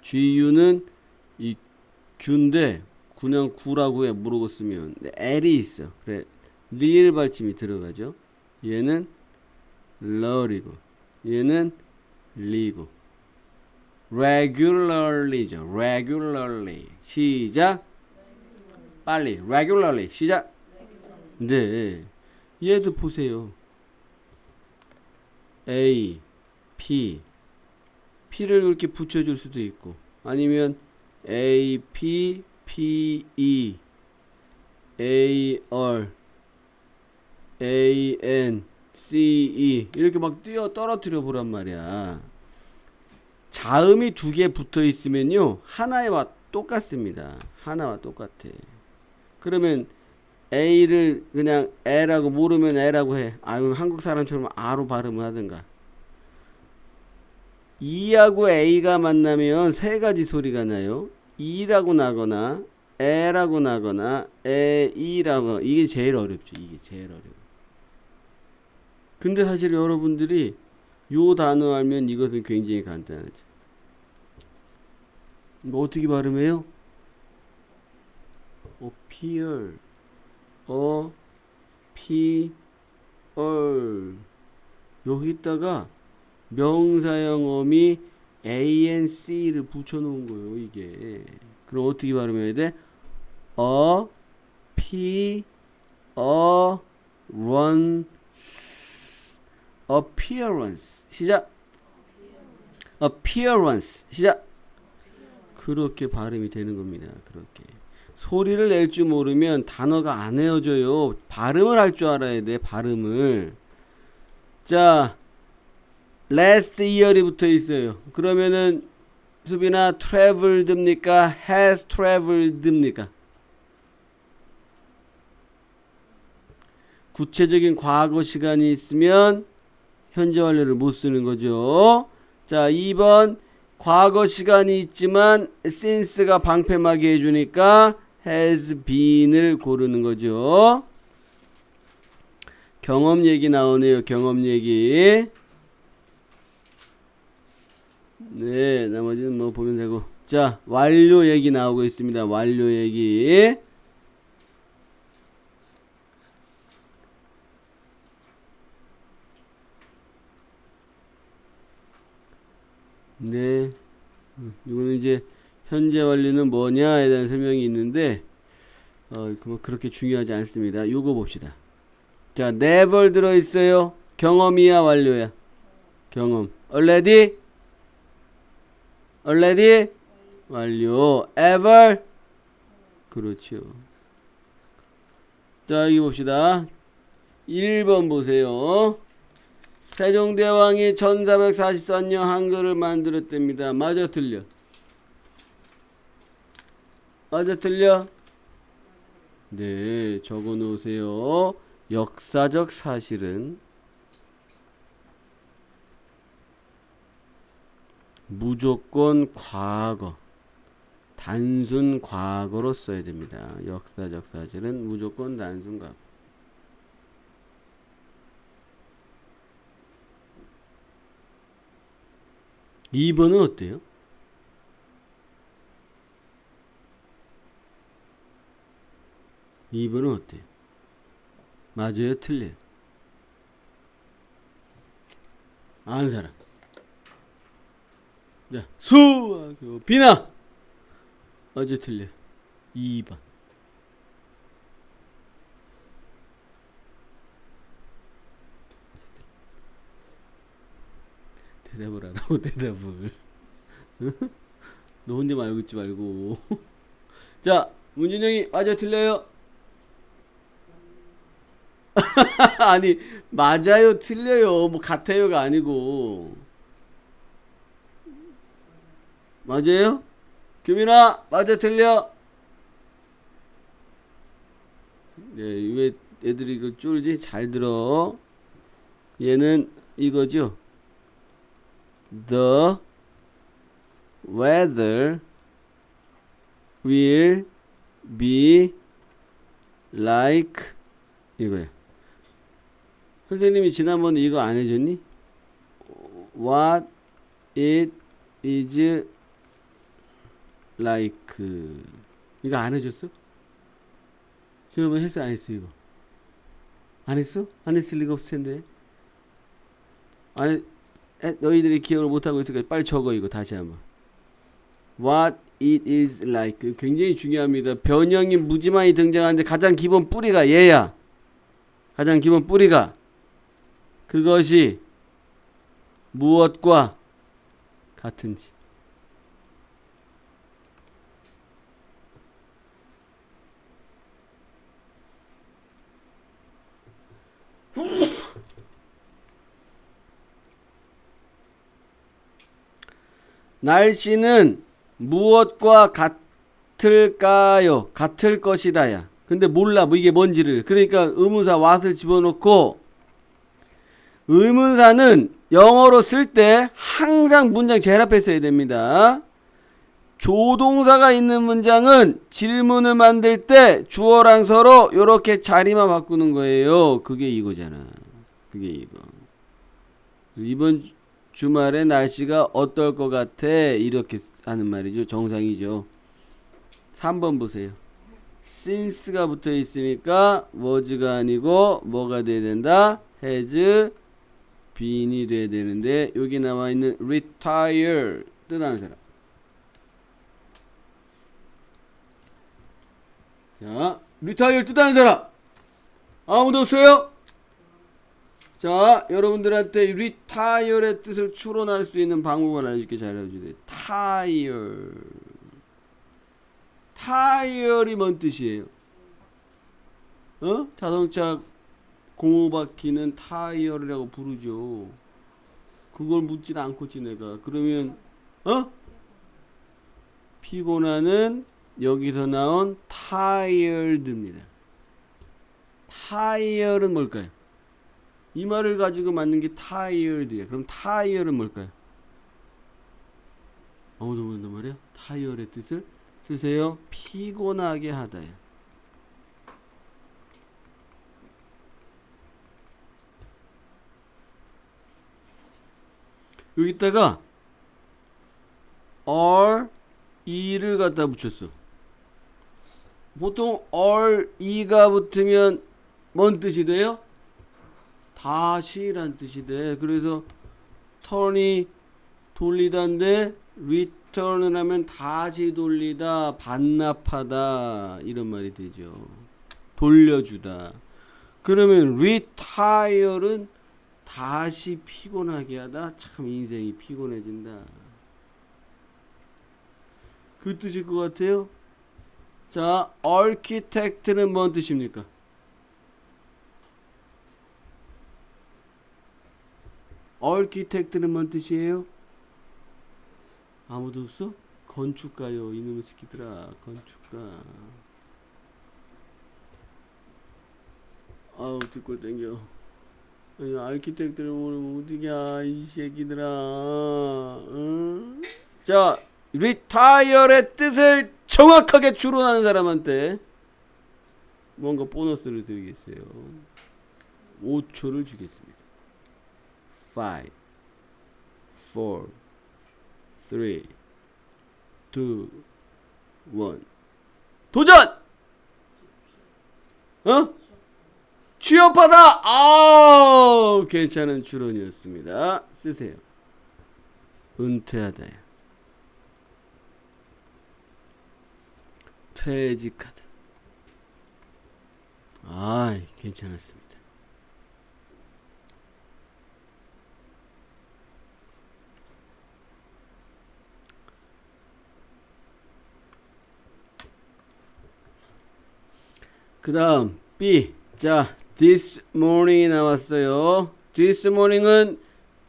GU는 이 규인데 그냥 구라고 해. 모르고 쓰면 L이 있어. 그래 리을 발침이 들어가죠. 얘는 러리고 얘는 리고 regularly죠. regularly. 시작. 빨리. regularly. 시작. 네. 얘도 보세요. A, P. P를 이렇게 붙여줄 수도 있고 아니면 A, P, P, E, A, R, A, N, C, E 이렇게 막 떨어뜨려 보란 말이야. 자음이 두 개 붙어 있으면요 하나와 똑같습니다. 하나와 똑같아. 그러면 A를 그냥 L하고 모르면 L하고 해. 아유 한국 사람처럼 A로 발음을 하든가. E하고 A가 만나면 세 가지 소리가 나요. E라고 나거나 L하고 나거나 E라고. 이게 제일 어렵죠. 이게 제일 어려워. 근데 사실 여러분들이 요 단어 알면 이것은 굉장히 간단하죠. 이거 어떻게 발음해요? appear. 여기다가 명사형어미 ANC를 붙여놓은 거예요. 이게. 그럼 어떻게 발음해야 돼? appearance. 시작. appearance. 시작. 그렇게 발음이 되는 겁니다. 그렇게. 소리를 낼 줄 모르면 단어가 안 외워져요. 발음을 할 줄 알아야 돼. 발음을. 자, last year이 붙어 있어요. 그러면은 수빈아 traveled입니까? has traveled입니까? 구체적인 과거 시간이 있으면 현재 완료를 못 쓰는 거죠. 자, 2번 과거 시간이 있지만 since가 방패막이 해주니까 has been을 고르는 거죠. 경험 얘기 나오네요. 경험 얘기. 네, 나머지는 뭐 보면 되고. 자, 완료 얘기 나오고 있습니다. 완료 얘기. 네. 이거는 이제 현재 완료는 뭐냐에 대한 설명이 있는데 뭐 그렇게 중요하지 않습니다. 요거 봅시다. 자, never 들어 있어요. 경험이야, 완료야? 경험. already? already? 완료. ever? 그렇죠. 자, 여기 봅시다. 1번 보세요. 세종대왕이 1444년 한글을 만들었답니다. 맞아, 틀려? 맞아, 틀려? 네, 적어 놓으세요. 역사적 사실은 무조건 과거, 단순 과거로 써야 됩니다. 역사적 사실은 무조건 단순 과거. 2번은 어때요? 2번은 어때요? 맞아요? 틀려요? 아는 사람. 자, 수학교 비나 맞아 틀려. 2번. 대답을 하라고 대답을. 너 혼자 알고 있지 말고. 자, 문준영이 맞아 틀려요? 아니 맞아요 틀려요 뭐 같아요가 아니고. 맞아요? 규민아 맞아 틀려? 네, 왜 애들이 이거 쫄지? 잘 들어. 얘는 이거죠. The weather will be like 이거야. 선생님이 지난번에 이거 안 해줬니? What it is like 이거 안 해줬어? 지난번에 했어 안 했어 이거? 안 했어? 안 했을 리가 없을 텐데. 아니 너희들이 기억을 못하고 있으니까 빨리 적어 이거 다시 한번. What it is like 굉장히 중요합니다. 변형이 무지 많이 등장하는데 가장 기본 뿌리가 얘야. 가장 기본 뿌리가 그것이 무엇과 같은지. 날씨는 무엇과 같을까요? 같을 것이다야. 근데 몰라 뭐 이게 뭔지를. 그러니까 의문사 what을 집어넣고, 의문사는 영어로 쓸 때 항상 문장 제일 앞에 써야 됩니다. 조동사가 있는 문장은 질문을 만들 때 주어랑 서로 이렇게 자리만 바꾸는 거예요. 그게 이거잖아. 그게 이거. 이번 주말에 날씨가 어떨 것 같아? 이렇게 하는 말이죠. 정상이죠. 3번 보세요. since가 붙어 있으니까 was가 아니고 뭐가 돼야 된다? has been이 돼야 되는데 여기 나와 있는 retire 뜻하는 사람. 자, retire 뜻하는 사람 아무도 없어요? 자, 여러분들한테 retire의 뜻을 추론할 수 있는 방법을 알려줄게. 잘 알려주세요. tire. tire이 뭔 뜻이에요? 자동차 고무바퀴는 타이어라고 부르죠. 그걸 묻지는 않고 지내가. 그러면 피곤하는 여기서 나온 tired입니다. tired은 뭘까요? 이 말을 가지고 만든 게 tired예요. 그럼 tired은 뭘까요? 아무도 모른단 말이야? tired의 뜻을 쓰세요. 피곤하게 하다요. 여기다가 or e를 갖다 붙였어. 보통 or e가 붙으면 뭔 뜻이 돼요? 다시란 뜻이 돼. 그래서 turn이 돌리다인데 return을 하면 다시 돌리다, 반납하다 이런 말이 되죠. 돌려주다. 그러면 retire는 다시 피곤하게 하다. 참 인생이 피곤해진다. 그 뜻일 것 같아요. 자, architect는 뭔 뜻입니까? architect는 뭔 뜻이에요? 아무도 없어? 건축가요. 이놈의 새끼들아. 건축가. 아우 뒷골 땡겨. 아키텍트를 모르면 어디냐 이 새끼들아. 응? 자, retire의 뜻을 정확하게 추론하는 사람한테 뭔가 보너스를 드리겠어요. 5초를 주겠습니다. 5 4 3 2 1 도전! 취업하다! 아우, 괜찮은 추론이었습니다. 쓰세요. 은퇴하다. 퇴직하다. 아, 괜찮았습니다. 그 다음 B. 자, this morning 나왔어요. this morning은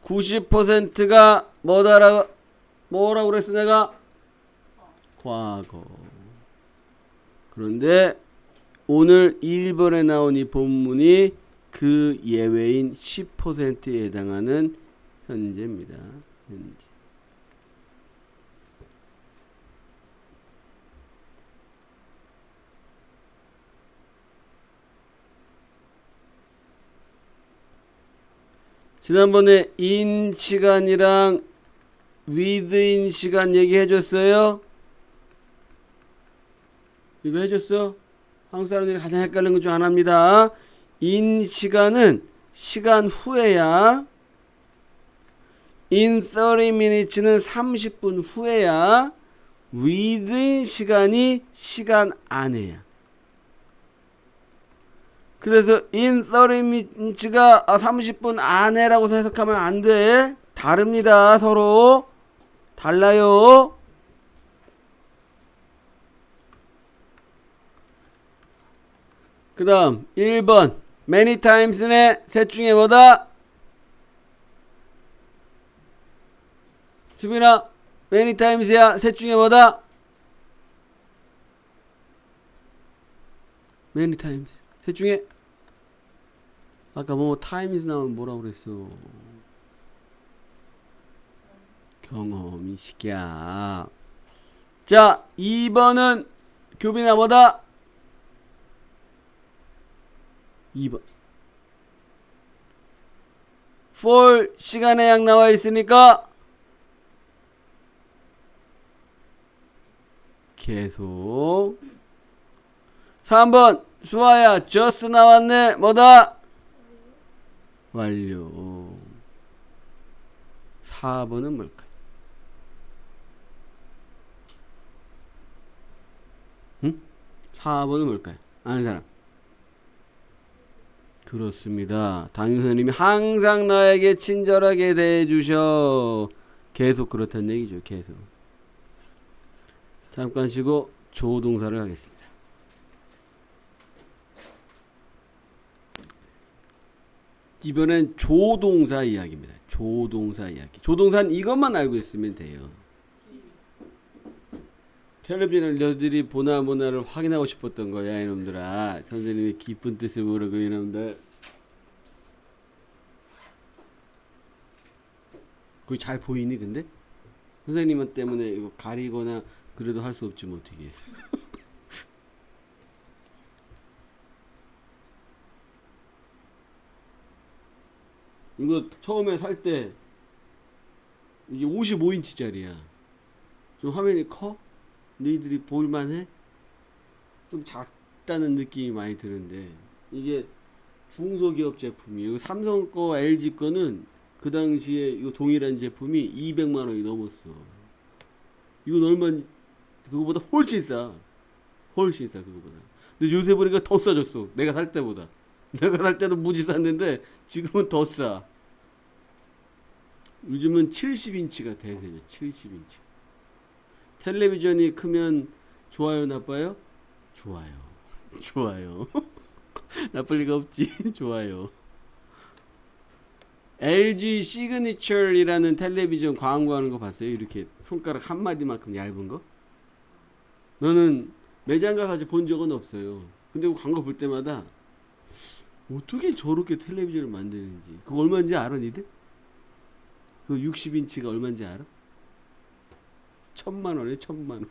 90%가 뭐라고 그랬어 내가? 과거. 그런데 오늘 1번에 나온 이 본문이 그 예외인 10%에 해당하는 현재입니다. 현재. 지난번에 in 시간이랑 within 시간 얘기해 줬어요? 이거 해줬어? 한국 사람들이 가장 헷갈리는 것 중 하나입니다. in 시간은 시간 후에야. in 30 minutes는 30분 후에야. within 시간이 시간 안에야. 그래서 in 30 minutes가 30분 안에라고 해석하면 안 돼. 다릅니다. 서로. 달라요. 그 다음 1번 many times는 셋 중에 뭐다? 수빈아 many times야. 셋 중에 뭐다? many times. 셋 중에 아까 뭐 times 나오면 뭐라고 그랬어? 경험이 시기야. 자 2번은 교빈아 뭐다? 2번 for 시간의 양 나와 있으니까 계속. 3번 수아야 just 나왔네. 뭐다? 완료. 4번은 뭘까요? 응? 4번은 뭘까요? 아는 사람? 그렇습니다. 담임 선생님이 항상 나에게 친절하게 대해주셔. 계속 그렇다는 얘기죠. 계속. 잠깐 쉬고 조동사를 하겠습니다. 이번엔 조동사 이야기입니다. 조동사 이야기. 조동사는 이것만 알고 있으면 돼요. 텔레비전을 너희들이 보나를 확인하고 싶었던 거야 이놈들아. 선생님의 깊은 뜻을 모르고 이놈들. 그게 잘 보이니 근데? 선생님 때문에 이거 가리거나 그래도 할 수 없지 뭐 어떻게. 이거 처음에 살 때 이게 55인치짜리야. 좀 화면이 커? 너희들이 볼만해? 좀 작다는 느낌이 많이 드는데 이게 중소기업 제품이에요. 삼성 거, LG 거는 그 당시에 이거 동일한 제품이 200만 원이 넘었어. 이건 얼마? 그거보다 훨씬 싸. 훨씬 싸 그거보다. 근데 요새 보니까 더 싸졌어. 내가 살 때보다. 내가 살 때도 무지 쌌는데 지금은 더 싸. 요즘은 70인치가 대세죠. 70인치. 텔레비전이 크면 좋아요, 나빠요? 좋아요. 좋아요. 나쁠 리가 없지. 좋아요. LG 시그니처이라는 텔레비전 광고하는 거 봤어요? 이렇게 손가락 한 마디만큼 얇은 거? 너는 매장 가서 본 적은 없어요. 근데 그 광고 볼 때마다 어떻게 저렇게 텔레비전을 만드는지. 그거 얼마인지 알아, 니들? 그 60인치가 얼마인지 알아? 1000만 원에 1000만 원.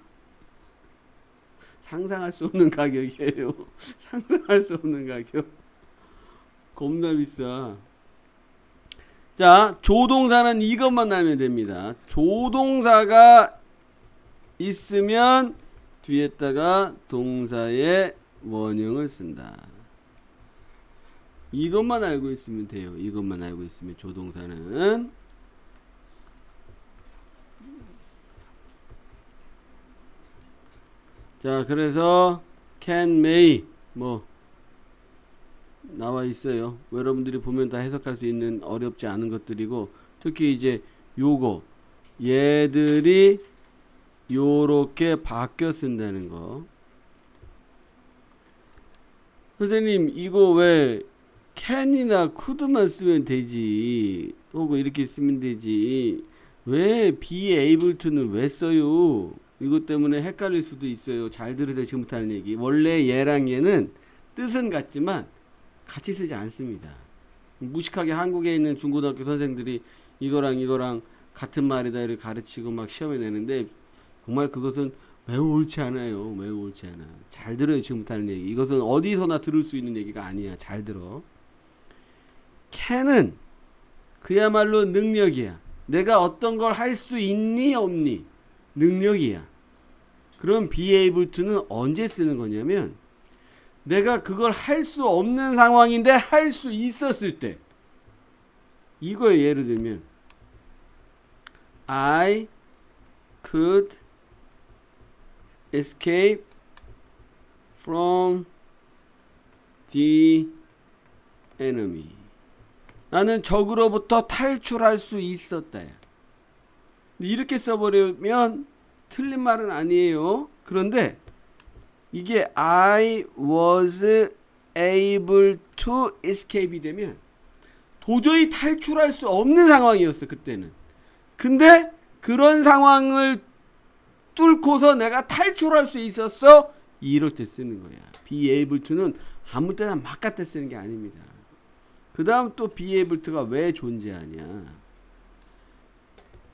상상할 수 없는 가격이에요. 상상할 수 없는 가격. 겁나 비싸. 자, 조동사는 이것만 알면 됩니다. 조동사가 있으면 뒤에다가 동사의 원형을 쓴다. 이것만 알고 있으면 돼요. 이것만 알고 있으면 조동사는. 자, 그래서 can, may 뭐 나와 있어요. 여러분들이 보면 다 해석할 수 있는 어렵지 않은 것들이고, 특히 이제 요거 얘들이 요렇게 바뀌어 쓴다는 거. 선생님 이거 왜 can이나 could만 쓰면 되지, 혹은 이렇게 쓰면 되지, 왜 be able to는 왜 써요? 이것 때문에 헷갈릴 수도 있어요. 잘 들으세요. 지금부터 하는 얘기. 원래 얘랑 얘는 뜻은 같지만 같이 쓰지 않습니다. 무식하게 한국에 있는 중고등학교 선생들이 이거랑 같은 말이다 이렇게 가르치고 막 시험에 내는데, 정말 그것은 매우 옳지 않아요. 매우 옳지 않아. 잘 들어요. 지금부터 하는 얘기. 이것은 어디서나 들을 수 있는 얘기가 아니야. 잘 들어. can은 그야말로 능력이야. 내가 어떤 걸 할 수 있니 없니? 능력이야. 그럼 be able to는 언제 쓰는 거냐면, 내가 그걸 할 수 없는 상황인데 할 수 있었을 때. 이거에 예를 들면 I could escape from the enemy. 나는 적으로부터 탈출할 수 있었다. 이렇게 써버리면 틀린 말은 아니에요. 그런데 이게 I was able to escape이 되면 도저히 탈출할 수 없는 상황이었어, 그때는. 근데 그런 상황을 뚫고서 내가 탈출할 수 있었어. 이럴 때 쓰는 거야. be able to는 아무 때나 막 갖다 쓰는 게 아닙니다. 그 다음 또 be able to가 왜 존재하냐.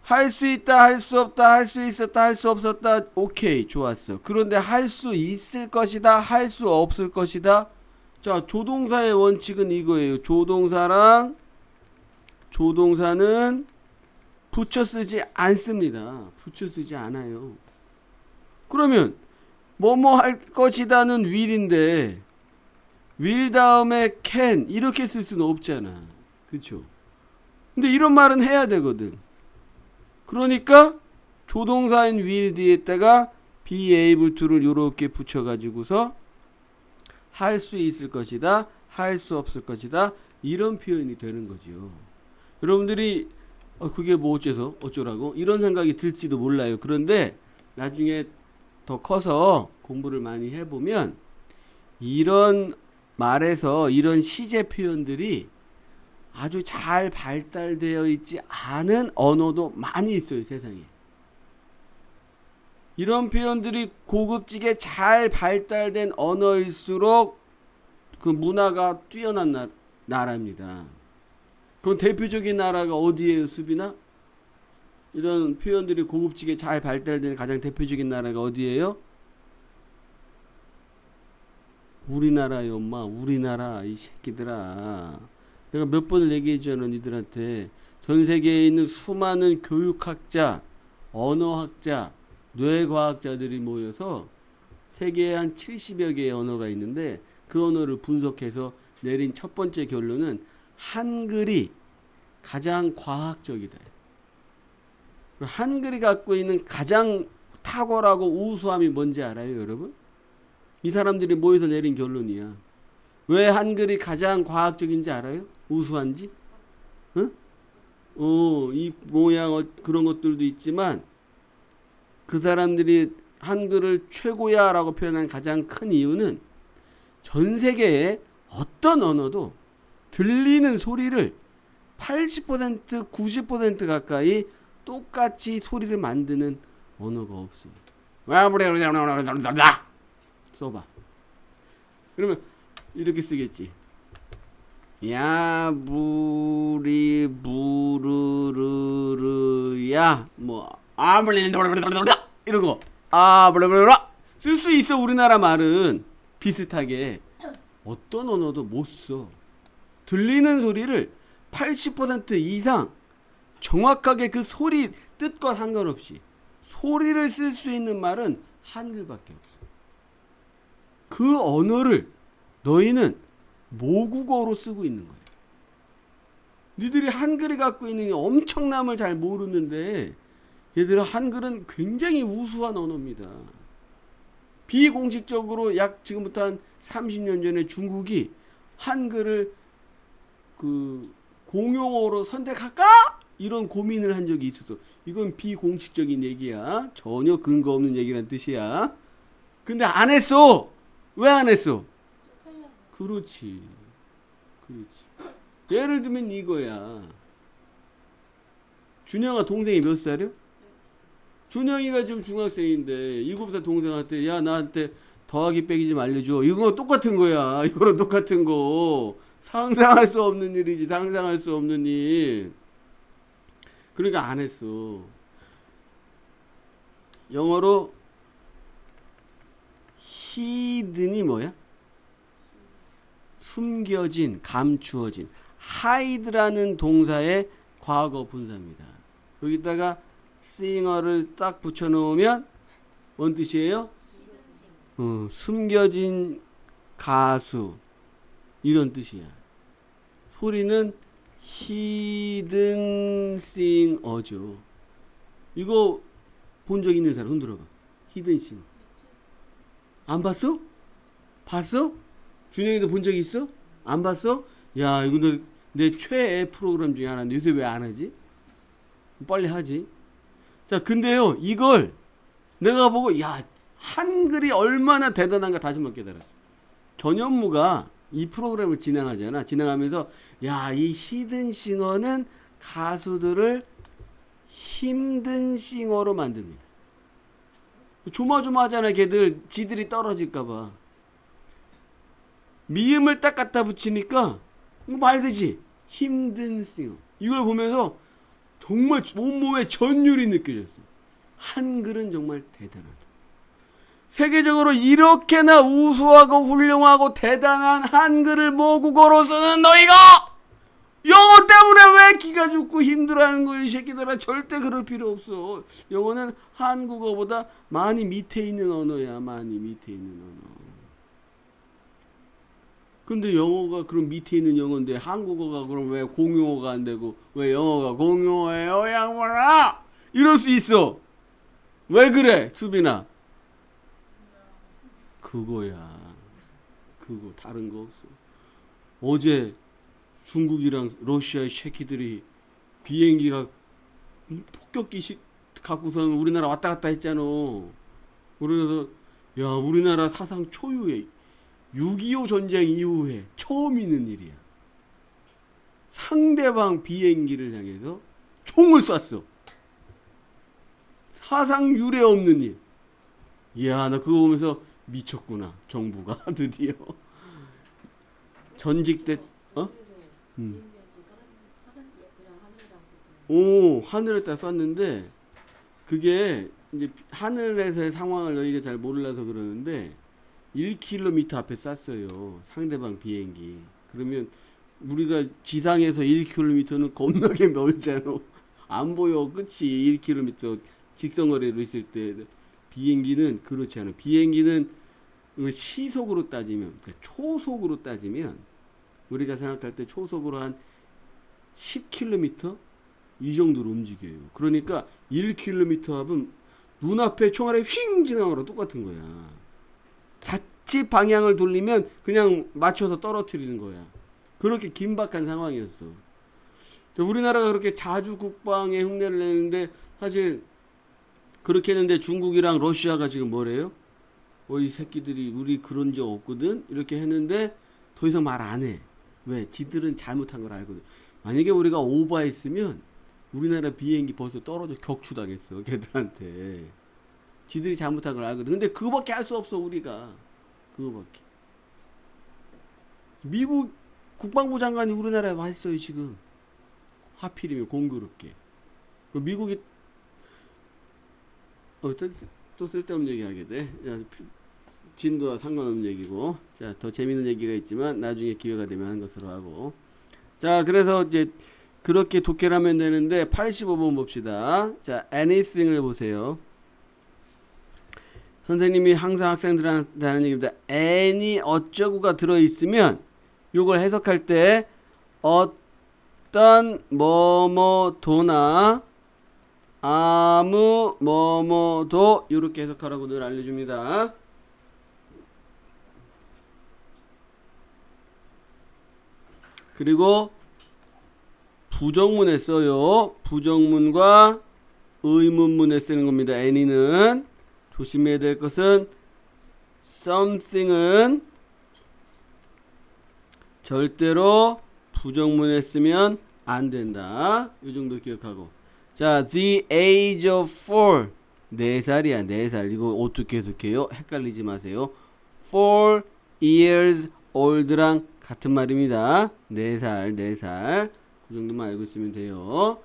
할 수 있다, 할 수 없다, 할 수 있었다, 할 수 없었다. 오케이, 좋았어. 그런데 할 수 있을 것이다, 할 수 없을 것이다. 자, 조동사의 원칙은 이거예요. 조동사는 붙여 쓰지 않습니다. 붙여 쓰지 않아요. 그러면 뭐뭐 할 것이다는 will인데 will 다음에 can 이렇게 쓸 수는 없잖아. 그쵸? 근데 이런 말은 해야 되거든. 그러니까 조동사인 will 뒤에다가 be able to를 이렇게 붙여가지고서 할 수 있을 것이다, 할 수 없을 것이다, 이런 표현이 되는 거죠. 여러분들이 그게 뭐 어쩌라고 이런 생각이 들지도 몰라요. 그런데 나중에 더 커서 공부를 많이 해보면 이런 말에서 이런 시제 표현들이 아주 잘 발달되어 있지 않은 언어도 많이 있어요, 세상에. 이런 표현들이 고급지게 잘 발달된 언어일수록 그 문화가 뛰어난 나라입니다. 그럼 대표적인 나라가 어디예요, 수빈아? 이런 표현들이 고급지게 잘 발달된 가장 대표적인 나라가 어디예요? 우리나라요, 엄마. 우리나라, 이 새끼들아. 내가 몇 번을 얘기해줘요, 니들한테. 전 세계에 있는 수많은 교육학자, 언어학자, 뇌과학자들이 모여서 세계에 한 70여 개의 언어가 있는데 그 언어를 분석해서 내린 첫 번째 결론은 한글이 가장 과학적이다. 한글이 갖고 있는 가장 탁월하고 우수함이 뭔지 알아요, 여러분? 이 사람들이 모여서 내린 결론이야. 왜 한글이 가장 과학적인지 알아요? 우수한지? 응? 이 모양 그런 것들도 있지만 그 사람들이 한글을 최고야 라고 표현한 가장 큰 이유는 전 세계의 어떤 언어도 들리는 소리를 80% 90% 가까이 똑같이 소리를 만드는 언어가 없습니다. 써봐. 그러면 이렇게 쓰겠지. 야부리 부르르르야 뭐 이런 거 쓸 수 있어. 우리나라 말은 비슷하게 어떤 언어도 못 써. 들리는 소리를 80% 이상 정확하게 그 소리 뜻과 상관없이 소리를 쓸 수 있는 말은 한글밖에 없어. 그 언어를 너희는 모국어로 쓰고 있는 거야. 니들이 한글이 갖고 있는 엄청남을 잘 모르는데 얘들아, 한글은 굉장히 우수한 언어입니다. 비공식적으로 약 지금부터 한 30년 전에 중국이 한글을 그 공용어로 선택할까? 이런 고민을 한 적이 있었어. 이건 비공식적인 얘기야. 전혀 근거 없는 얘기란 뜻이야. 근데 안 했어. 왜 안 했어? 그렇지. 그렇지. 예를 들면 이거야. 준영아 동생이 몇 살이요? 준영이가 지금 중학생인데 7살 동생한테 야 나한테 더하기 빼기 좀 알려줘. 이거 똑같은 거야. 이거랑 똑같은 거. 상상할 수 없는 일이지. 상상할 수 없는 일. 그러니까 안 했어. 영어로 히든이 뭐야? 숨겨진, 감추어진. hide라는 동사의 과거 분사입니다. 여기다가 싱어를 딱 붙여놓으면 뭔 뜻이에요? 숨겨진 가수 이런 뜻이야. 소리는 hidden singer죠. 이거 본 적 있는 사람 흔들어봐. hidden singer. 안 봤어? 봤어? 준영이도 본 적 있어? 안 봤어? 야 이거 내 최애 프로그램 중에 하나인데 요새 왜 안 하지? 빨리 하지. 자 근데요 이걸 내가 보고 야 한글이 얼마나 대단한가 다시 한번 깨달았어. 전현무가 이 프로그램을 진행하잖아. 진행하면서 야 이 히든 싱어는 가수들을 힘든 싱어로 만듭니다. 조마조마하잖아. 걔들 지들이 떨어질까봐 미음을 딱 갖다 붙이니까 말되지. 힘든 싱어. 이걸 보면서 정말 온몸에 전율이 느껴졌어. 한글은 정말 대단하다. 세계적으로 이렇게나 우수하고 훌륭하고 대단한 한글을 모국어로 쓰는 너희가 영어 때문에 왜 기가 죽고 힘들어하는 거야 이 새끼들아. 절대 그럴 필요 없어. 영어는 한국어보다 많이 밑에 있는 언어야. 많이 밑에 있는 언어. 근데 영어가 그럼 밑에 있는 영어인데 한국어가 그럼 왜 공용어가 안 되고 왜 영어가 공용어예요 양반아 이럴 수 있어. 왜 그래 수빈아? 그거야. 그거 다른 거 없어. 어제 중국이랑 러시아의 새끼들이 비행기가 폭격기 갖고선 우리나라 왔다 갔다 했잖아. 그래서 야 우리나라 사상 초유의 6.25 전쟁 이후에 처음 있는 일이야. 상대방 비행기를 향해서 총을 쐈어. 사상 유례 없는 일. 이야 나 그거 보면서 미쳤구나. 정부가 드디어 전직 때 오 하늘에다 쐈는데 그게 이제 하늘에서의 상황을 너희가 잘 몰라서 그러는데 1km 앞에 쐈어요. 상대방 비행기. 그러면 우리가 지상에서 1km는 겁나게 멀잖아. 안 보여. 끝이 1km 직선거리로 있을 때. 비행기는 그렇지 않아. 비행기는 시속으로 따지면 그러니까 초속으로 따지면 우리가 생각할 때 초속으로 한 10km 이 정도로 움직여요. 그러니까 1km 앞은 눈앞에 총알이 휙 지나가는 거랑 똑같은 거야. 자칫 방향을 돌리면 그냥 맞춰서 떨어뜨리는 거야. 그렇게 긴박한 상황이었어. 우리나라가 그렇게 자주 국방에 흉내를 내는데 사실 그렇게 했는데 중국이랑 러시아가 지금 뭐래요? 이 새끼들이 우리 그런 적 없거든? 이렇게 했는데 더 이상 말 안 해. 왜? 지들은 잘못한 걸 알거든. 만약에 우리가 오버했으면 우리나라 비행기 벌써 떨어져 격추당했어. 걔들한테. 지들이 잘못한 걸 알거든. 근데 그거밖에 할 수 없어 우리가. 그거밖에. 미국 국방부 장관이 우리나라에 와 있어요 지금. 하필이면 공교롭게. 그 미국이 또 쓸데없는 얘기 하게 돼. 야, 진도와 상관없는 얘기고. 자, 더 재밌는 얘기가 있지만 나중에 기회가 되면 하는 것으로 하고. 자, 그래서 이제 그렇게 독해를 하면 되는데 85번 봅시다. 자, anything을 보세요. 선생님이 항상 학생들한테 하는 얘기입니다. any 어쩌고가 들어있으면 이걸 해석할 때 어떤 뭐뭐도나 아무 뭐뭐도 이렇게 해석하라고 늘 알려줍니다. 그리고 부정문에 써요. 부정문과 의문문에 쓰는 겁니다. any는 조심해야 될 것은 something은 절대로 부정문에 쓰면 안 된다. 이 정도 기억하고. 자, the age of 4. 4살이야, 4살. 이거 어떻게 해석해요? 헷갈리지 마세요. 4 years old랑 같은 말입니다. 4살, 4살. 그 정도만 알고 있으면 돼요.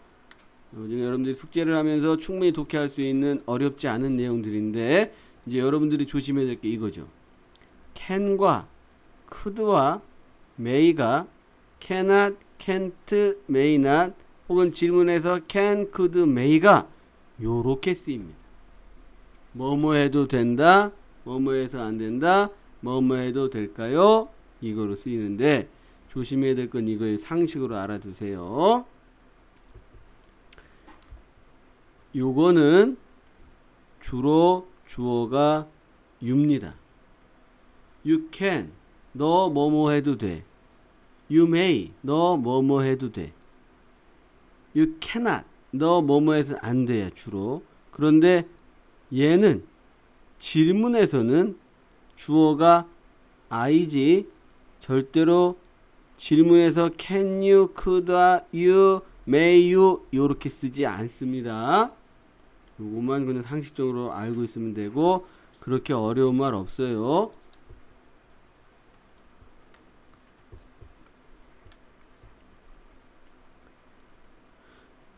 나중에 여러분들이 숙제를 하면서 충분히 독해할 수 있는 어렵지 않은 내용들인데, 이제 여러분들이 조심해야 될 게 이거죠. can과 could와 may가 cannot, can't, may not 혹은 질문에서 can, could, may가 요렇게 쓰입니다. 뭐뭐 해도 된다, 뭐뭐 해서 안 된다, 뭐뭐 해도 될까요? 이거로 쓰이는데 조심해야 될 건 이거의 상식으로 알아두세요. 요거는 주로 주어가 you입니다. You can, 너 뭐뭐 해도 돼. You may, 너 뭐뭐 해도 돼. You cannot, 너 뭐뭐 해서 안 돼야 주로. 그런데 얘는 질문에서는 주어가 I지 절대로 질문에서 can you, could you, may you 요렇게 쓰지 않습니다. 요것만 그냥 상식적으로 알고 있으면 되고 그렇게 어려운 말 없어요.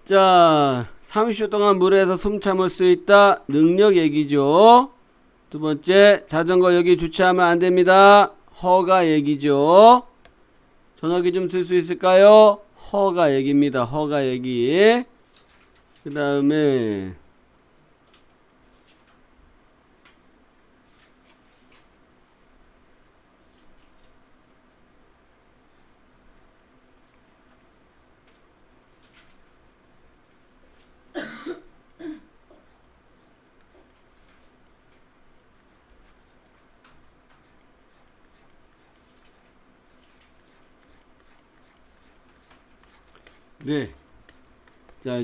자, 30초 동안 물에서 숨 참을 수 있다. 능력 얘기죠. 두 번째, 자전거 여기 주차하면 안 됩니다. 허가 얘기죠. 전화기 좀 쓸 수 있을까요? 허가 얘기입니다. 허가 얘기. 그 다음에 네. 자,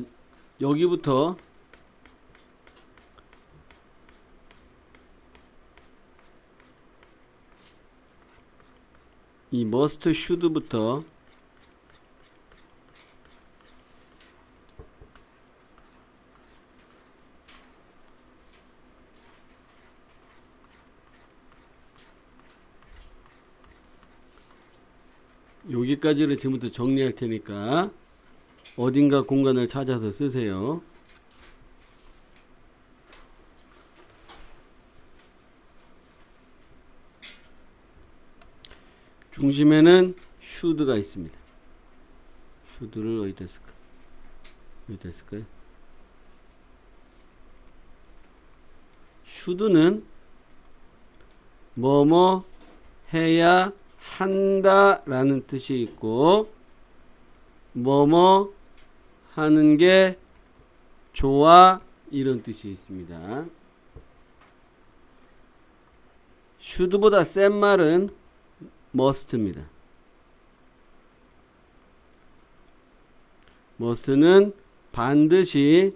여기부터 이 must, should부터 여기까지를 지금부터 정리할 테니까 어딘가 공간을 찾아서 쓰세요. 중심에는 should가 있습니다. should를 어디다 쓸까? 어디다 쓸까요? should는 뭐뭐 해야 한다 라는 뜻이 있고 뭐뭐 하는 게 좋아 이런 뜻이 있습니다. should보다 센 말은 must입니다. must는 반드시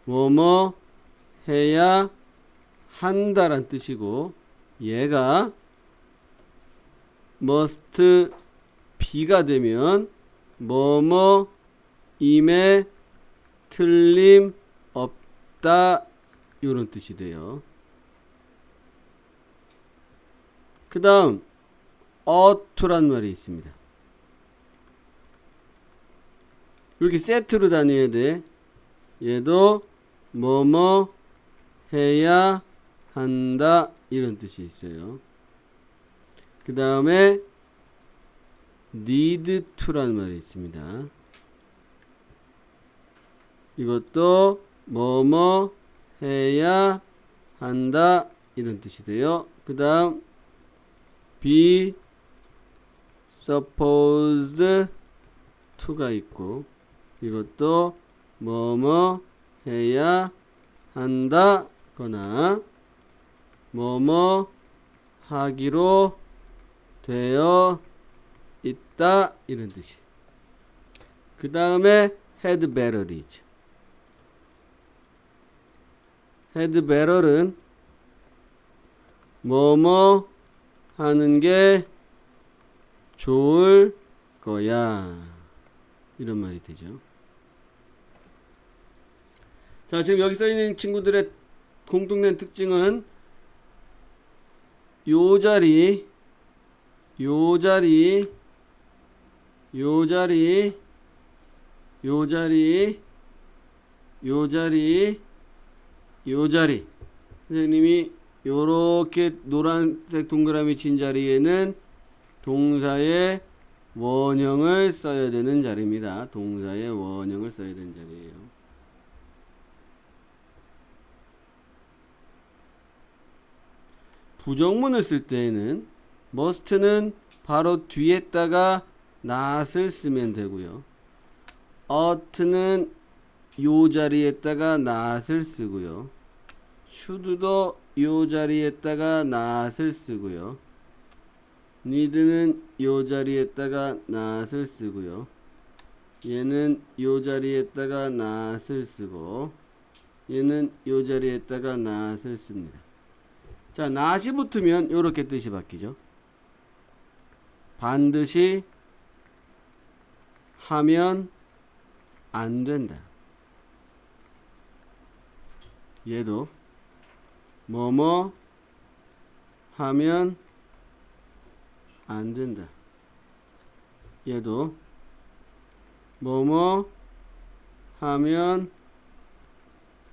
뭐뭐 해야 한다란 뜻이고 얘가 must be가 되면 뭐뭐 임에 틀림 없다 이런 뜻이 돼요. 그 다음 ought to란 말이 있습니다. 이렇게 세트로 다녀야 돼. 얘도 뭐뭐 해야 한다 이런 뜻이 있어요. 그 다음에 need to라는 말이 있습니다. 이것도 뭐뭐 해야 한다 이런 뜻이 돼요. 그 다음 be supposed to가 있고 이것도 뭐뭐 해야 한다 거나 뭐뭐 하기로 되어 있다 이런 뜻이. 그 다음에 had better이죠. had better은 뭐뭐 하는 게 좋을 거야 이런 말이 되죠. 자, 지금 여기 써있는 친구들의 공통된 특징은 요 자리 요 자리 요 자리 요 자리 요 자리 요 자리 선생님이 요렇게 노란색 동그라미 친 자리에는 동사의 원형을 써야 되는 자리입니다. 동사의 원형을 써야 되는 자리예요. 부정문을 쓸 때에는 must는 바로 뒤에다가 not을 쓰면 되고요. ought는 요 자리에다가 not을 쓰고요. should도 요 자리에다가 not을 쓰고요. need는 요 자리에다가 not을 쓰고요. 얘는 요 자리에다가 not을 쓰고 얘는 요 자리에다가 not을 씁니다. 자, not이 붙으면 요렇게 뜻이 바뀌죠. 반드시 하면 안 된다. 얘도 뭐뭐 하면 안 된다. 얘도 뭐뭐 하면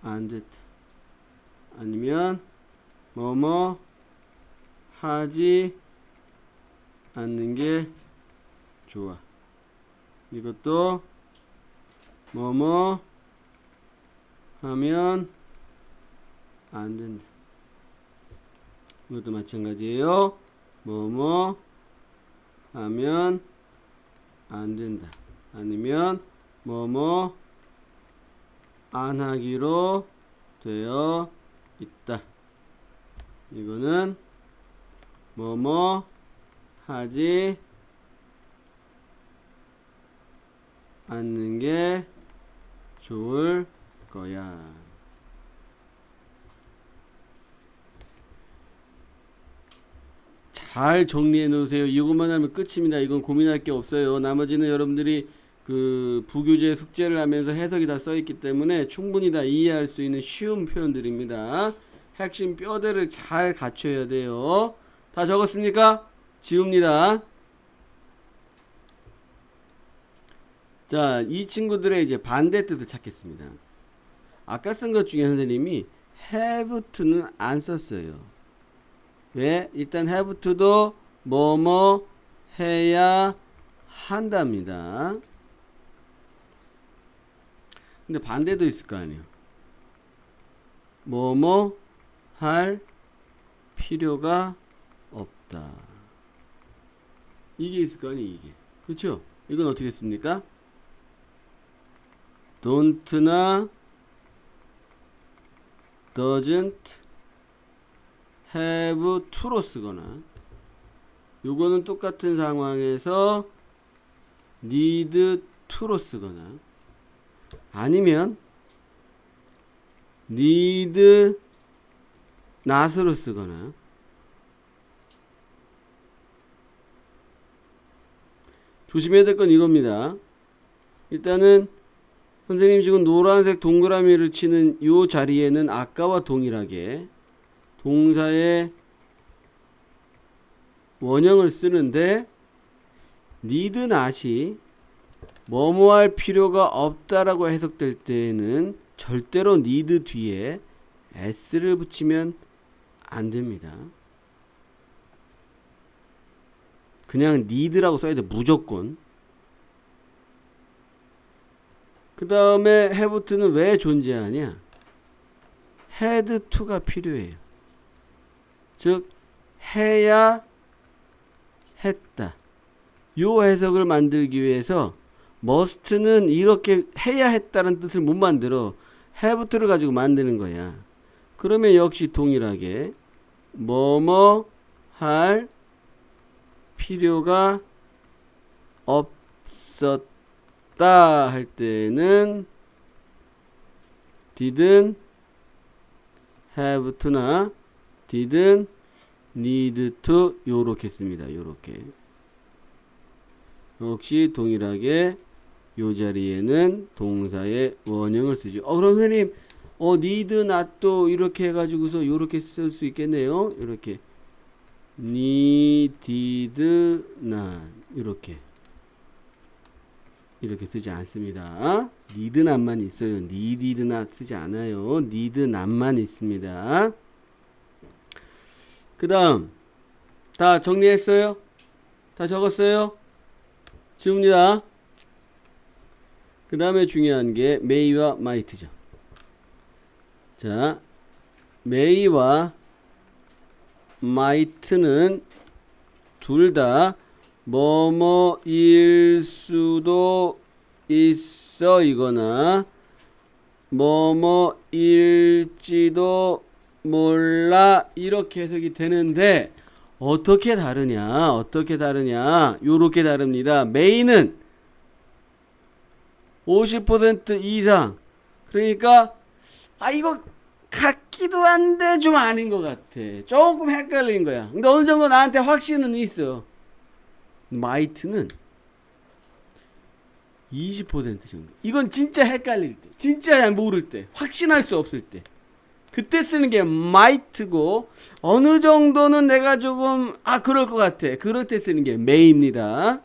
안 됐다. 아니면 뭐뭐 하지 않는 게 좋아. 이것도 뭐뭐 하면 안 된다. 이것도 마찬가지예요. 뭐뭐 하면 안 된다. 아니면 뭐뭐 안 하기로 되어 있다. 이거는 뭐뭐 하지 않는 게 좋을 거야. 잘 정리해 놓으세요. 이것만 하면 끝입니다. 이건 고민할 게 없어요. 나머지는 여러분들이 그 부교재 숙제를 하면서 해석이 다 써 있기 때문에 충분히 다 이해할 수 있는 쉬운 표현들입니다. 핵심 뼈대를 잘 갖춰야 돼요. 다 적었습니까? 지웁니다. 자, 이 친구들의 이제 반대 뜻을 찾겠습니다. 아까 쓴 것 중에 선생님이 have to는 안 썼어요. 왜? 일단 have to도 뭐뭐 해야 한답니다. 근데 반대도 있을 거 아니에요. 뭐뭐 할 필요가 없다. 이게 있을 거 아니에요. 이게. 그렇죠? 이건 어떻게 했습니까? don't나 doesn't have to로 쓰거나 요거는 똑같은 상황에서 need to로 쓰거나 아니면 need not으로 쓰거나 조심해야 될 건 이겁니다. 일단은 선생님 지금 노란색 동그라미를 치는 요 자리에는 아까와 동일하게 동사의 원형을 쓰는데 need not이 뭐뭐 할 필요가 없다라고 해석될 때에는 절대로 need 뒤에 s를 붙이면 안 됩니다. 그냥 need라고 써야 돼. 무조건. 그 다음에 have to는 왜 존재하냐? had to가 필요해요. 즉 해야 했다. 요 해석을 만들기 위해서 must는 이렇게 해야 했다는 뜻을 못 만들어 have to를 가지고 만드는 거야. 그러면 역시 동일하게 뭐뭐 할 필요가 없었다 할 때는 didn't have to나 didn't need to 요렇게 씁니다. 요렇게. 역시 동일하게 요 자리에는 동사의 원형을 쓰죠. 그럼 선생님 need not도 이렇게 해가지고서 요렇게 쓸 수 있겠네요. 이렇게 needed not 이렇게 쓰지 않습니다. need not만 있어요. needed not 쓰지 않아요. need not만 있습니다. 그 다음 다 정리했어요? 다 적었어요? 지웁니다. 그 다음에 중요한 게 may와 might죠. 자, may와 might는 둘 다 뭐뭐일 수도 있어 이거나 뭐뭐일지도 몰라 이렇게 해석이 되는데 어떻게 다르냐 요렇게 다릅니다. may는 50% 이상 그러니까 이거 같기도 한데 좀 아닌 것 같아. 조금 헷갈린 거야. 근데 어느 정도 나한테 확신은 있어. might는 20% 정도. 이건 진짜 헷갈릴 때, 진짜 잘 모를 때, 확신할 수 없을 때, 그때 쓰는 게 might고 어느 정도는 내가 조금 그럴 것 같아. 그럴 때 쓰는 게 may입니다.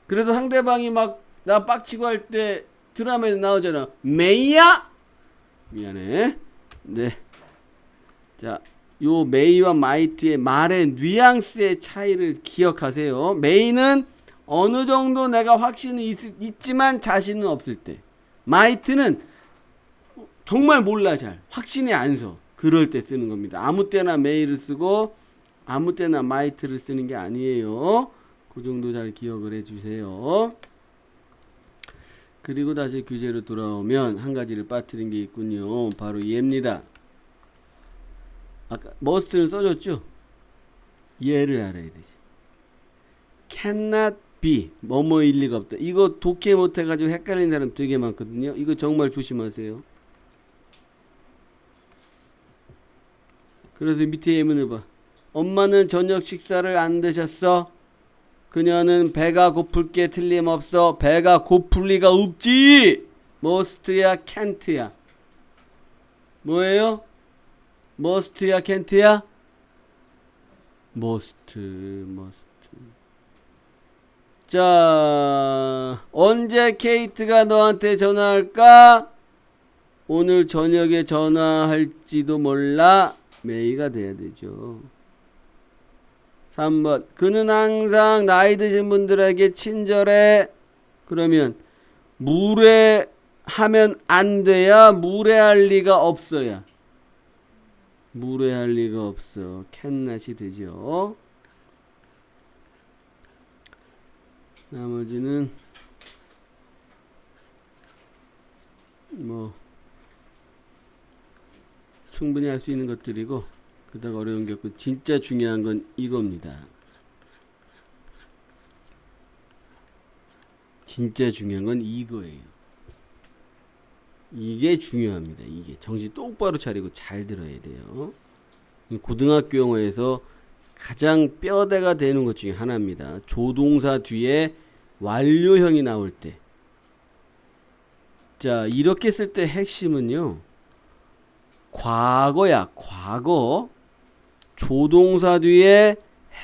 그래서 상대방이 막 나 빡치고 할 때 드라마에서 나오잖아. may야? 미안해. 네. 자, 요 may와 might의 말의 뉘앙스의 차이를 기억하세요. may는 어느 정도 내가 확신이 있지만 자신은 없을 때. might는 정말 몰라 잘. 확신이 안 서. 그럴 때 쓰는 겁니다. 아무 때나 may를 쓰고 아무 때나 might를 쓰는 게 아니에요. 그 정도 잘 기억을 해주세요. 그리고 다시 규제로 돌아오면 한 가지를 빠뜨린 게 있군요. 바로 얘입니다. 아까 must는 써줬죠? 얘를 알아야 되지. cannot be 뭐뭐일 리가 없다. 이거 독해 못해가지고 헷갈리는 사람 되게 많거든요. 이거 정말 조심하세요. 그래서 밑에 예문을 봐. 엄마는 저녁 식사를 안 드셨어? 그녀는 배가 고플 게 틀림없어. 배가 고플 리가 없지. must야 can't야. 뭐예요? must야 can't야? must. 자, 언제 케이트가 너한테 전화할까? 오늘 저녁에 전화할지도 몰라. may가 돼야 되죠. 3번 그는 항상 나이 드신 분들에게 친절해. 그러면 무례하면 안 돼야 무례할 리가 없어야. 무례할 리가 없어. cannot이 되죠. 나머지는 뭐 충분히 할 수 있는 것들이고 그닥 어려운 게 없고 진짜 중요한 건 이겁니다. 진짜 중요한 건 이거예요. 이게 중요합니다. 이게 정신 똑바로 차리고 잘 들어야 돼요. 고등학교 영어에서 가장 뼈대가 되는 것 중에 하나입니다. 조동사 뒤에 완료형이 나올 때. 자, 이렇게 쓸 때 핵심은요. 과거야. 과거. 조동사 뒤에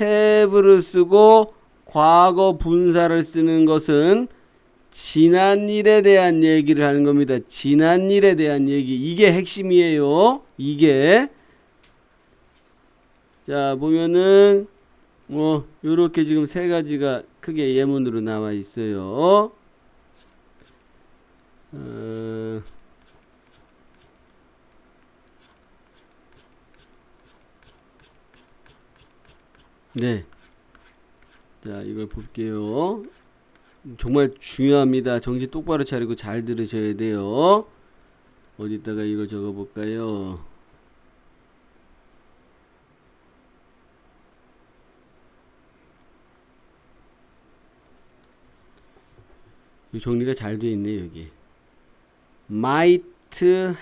have를 쓰고 과거 분사를 쓰는 것은 지난 일에 대한 얘기를 하는 겁니다. 지난 일에 대한 얘기. 이게 핵심이에요. 이게. 자, 보면은 요렇게 지금 세 가지가 크게 예문으로 나와 있어요. 네. 자, 이걸 볼게요. 정말 중요합니다. 정신 똑바로 차리고 잘 들으셔야 돼요. 어디다가 이걸 적어 볼까요? 정리가 잘 돼 있네 여기. might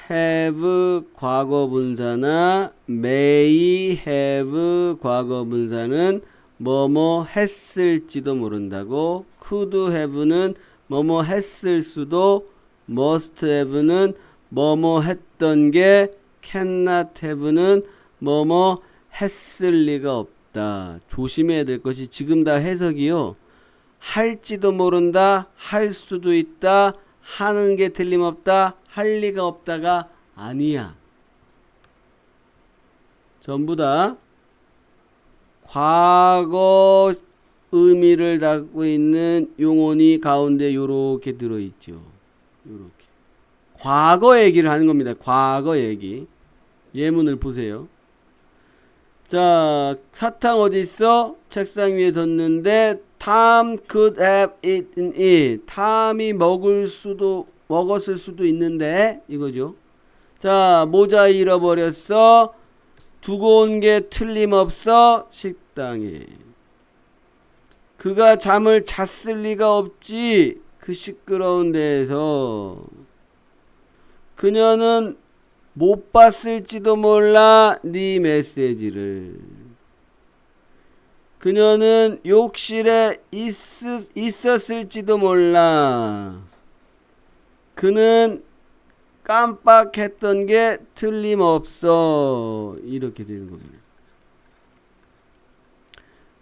have 과거 분사나 may have 과거 분사는 뭐뭐 했을지도 모른다고. could have는 뭐뭐 했을 수도. must have는 뭐뭐 했던 게. cannot have는 뭐뭐 했을 리가 없다. 조심해야 될 것이 지금 다 해석이요. 할지도 모른다, 할 수도 있다, 하는 게 틀림없다, 할 리가 없다가 아니야. 전부 다 과거 의미를 담고 있는 용언이 가운데 요렇게 들어있죠. 요렇게. 과거 얘기를 하는 겁니다. 과거 얘기. 예문을 보세요. 자, 사탕 어디 있어? 책상 위에 뒀는데 Tom could have eaten it. 탐이 먹었을 수도 있는데 이거죠. 자, 모자 잃어버렸어. 두고 온 게 틀림없어. 식당에. 그가 잠을 잤을 리가 없지. 그 시끄러운 데에서. 그녀는 못 봤을지도 몰라 네 메시지를. 그녀는 욕실에 있었을지도 몰라. 그는 깜빡했던 게 틀림없어. 이렇게 되는 겁니다.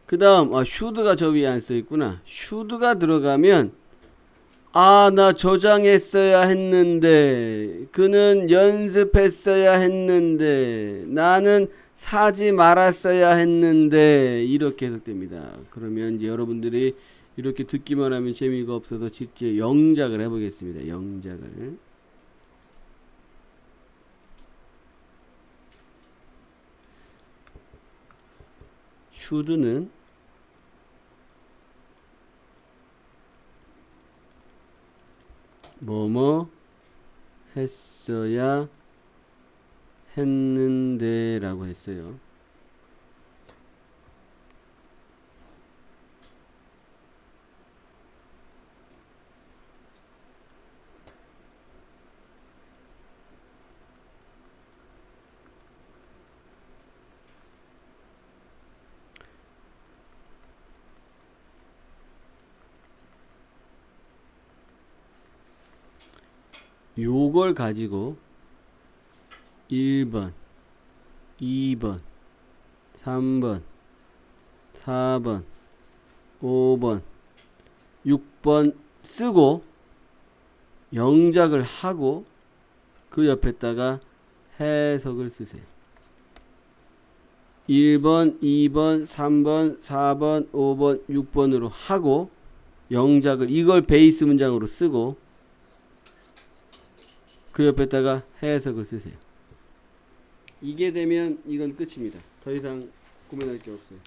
그 다음 should가 저 위에 안 써있구나. should가 들어가면 나 저장했어야 했는데, 그는 연습했어야 했는데, 나는 사지 말았어야 했는데, 이렇게 해석됩니다. 그러면 이제 여러분들이 이렇게 듣기만 하면 재미가 없어서 직접 영작을 해보겠습니다. 영작을. should는 뭐뭐 했어야 했는데 라고 했어요. 요걸 가지고 1번, 2번, 3번, 4번, 5번, 6번 쓰고 영작을 하고 그 옆에다가 해석을 쓰세요. 1번, 2번, 3번, 4번, 5번, 6번으로 하고 영작을 이걸 베이스 문장으로 쓰고 그 옆에다가 해석을 쓰세요. 이게 되면 이건 끝입니다. 더 이상 고민할 게 없어요.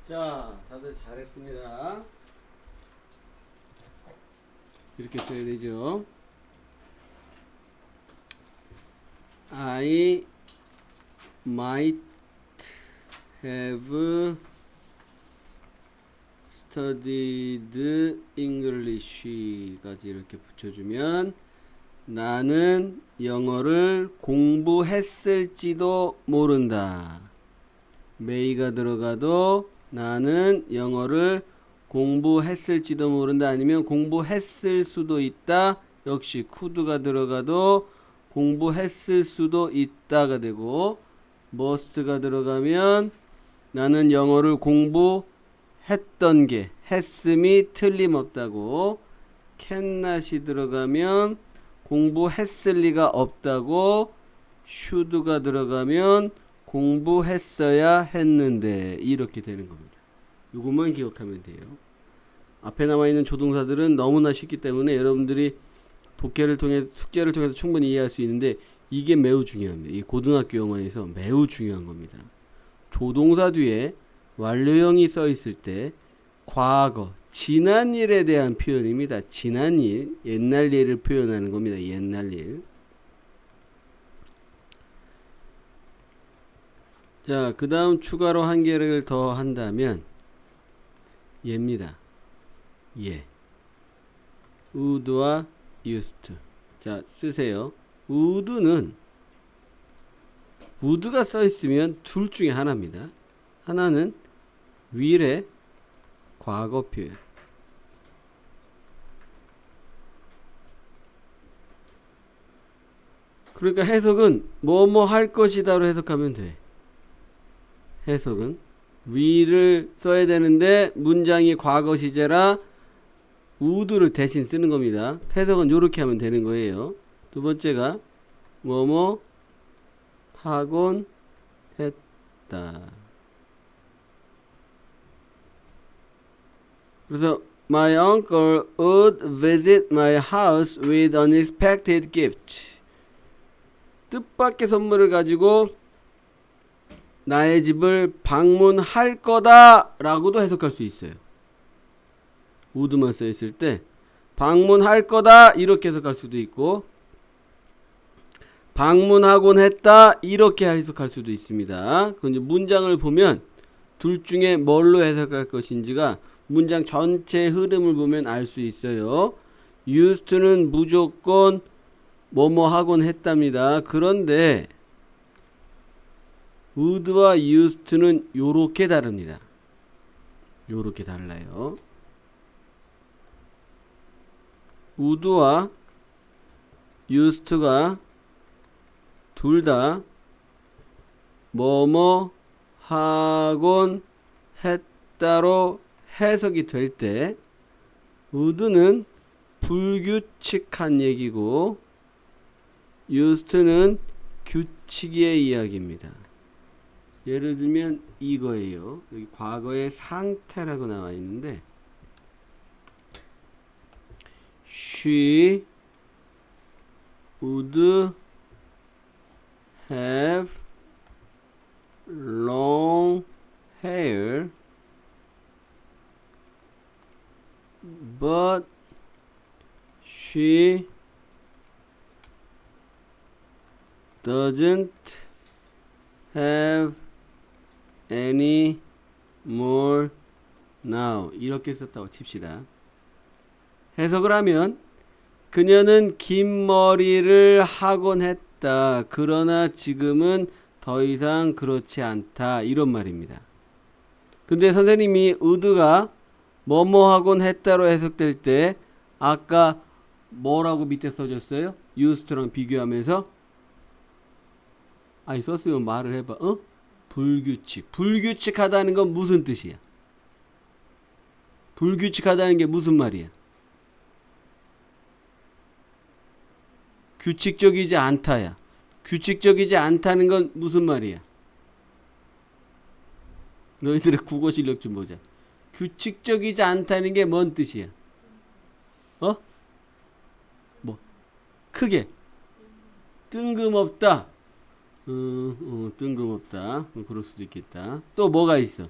자, 다들 잘했습니다. 이렇게 써야 되죠. I might have studied English까지 이렇게 붙여주면 나는 영어를 공부했을지도 모른다. may가 들어가도 나는 영어를 공부했을지도 모른다. 아니면 공부했을 수도 있다. 역시 could가 들어가도 공부했을 수도 있다가 되고 must가 들어가면 나는 영어를 공부했던 게 했음이 틀림없다고 cannot이 들어가면 공부했을 리가 없다고 should가 들어가면 공부했어야 했는데 이렇게 되는 겁니다. 이것만 기억하면 돼요. 앞에 남아있는 조동사들은 너무나 쉽기 때문에 여러분들이 독해를 통해 숙제를 통해서 충분히 이해할 수 있는데 이게 매우 중요합니다. 이 고등학교 영어에서 매우 중요한 겁니다. 조동사 뒤에 완료형이 써 있을 때 과거, 지난 일에 대한 표현입니다. 지난 일, 옛날 일을 표현하는 겁니다. 옛날 일. 자, 그 다음 추가로 한 개를 더 한다면 얘입니다. 예. would와 used. 자, 쓰세요. would는 would가 써 있으면 둘 중에 하나입니다. 하나는 will의 과거 표현. 그러니까 해석은 뭐뭐 할 것이다로 해석하면 돼. 해석은 will을 써야 되는데 문장이 과거 시제라 would를 대신 쓰는 겁니다. 해석은 이렇게 하면 되는 거예요. 두 번째가 뭐뭐 하곤 했다. 그래서 My uncle would visit my house with unexpected gift. 뜻밖의 선물을 가지고 나의 집을 방문할 거다 라고도 해석할 수 있어요. would만 써 있을 때 방문할 거다 이렇게 해석할 수도 있고 방문하곤 했다 이렇게 해석할 수도 있습니다. 그건 이제 문장을 보면 둘 중에 뭘로 해석할 것인지가 문장 전체 흐름을 보면 알 수 있어요. used는 무조건 뭐뭐 하곤 했답니다. 그런데 would와 used는 요렇게 다릅니다. 요렇게 달라요. would와 used가 둘 다 뭐뭐 하곤 했다로 해석이 될 때 would는 불규칙한 얘기고 used는 규칙의 이야기입니다. 예를 들면 이거예요. 여기 과거의 상태라고 나와 있는데 She would have long hair but she doesn't have any more now. 이렇게 썼다고 칩시다. 해석을 하면 그녀는 긴 머리를 하곤 했다. 그러나 지금은 더 이상 그렇지 않다. 이런 말입니다. 근데 선생님이 would가 뭐뭐 하곤 했다로 해석될 때 아까 뭐라고 밑에 써줬어요? used랑 비교하면서 아니 썼으면 말을 해봐. 어? 불규칙. 불규칙하다는 건 무슨 뜻이야? 불규칙하다는 게 무슨 말이야? 규칙적이지 않다야. 규칙적이지 않다는 건 무슨 말이야? 너희들의 국어 실력 좀 보자. 규칙적이지 않다는 게 뭔 뜻이야? 어? 뭐? 크게. 뜬금없다. 뜬금없다. 그럴 수도 있겠다. 또 뭐가 있어?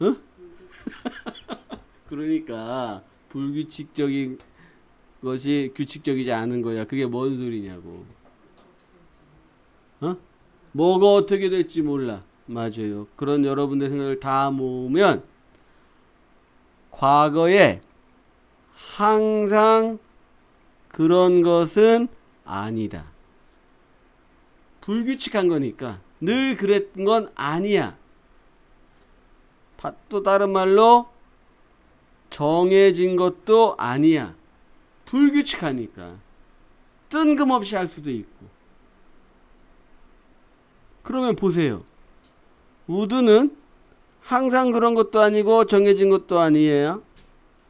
어? 그러니까 불규칙적인 것이 규칙적이지 않은 거야. 그게 뭔 소리냐고. 어? 뭐가 어떻게 될지 몰라. 맞아요. 그런 여러분들 생각을 다 모으면 과거에 항상 그런 것은 아니다. 불규칙한 거니까 늘 그랬던 건 아니야. 또 다른 말로 정해진 것도 아니야. 불규칙하니까 뜬금없이 할 수도 있고. 그러면 보세요. would는 항상 그런 것도 아니고 정해진 것도 아니에요.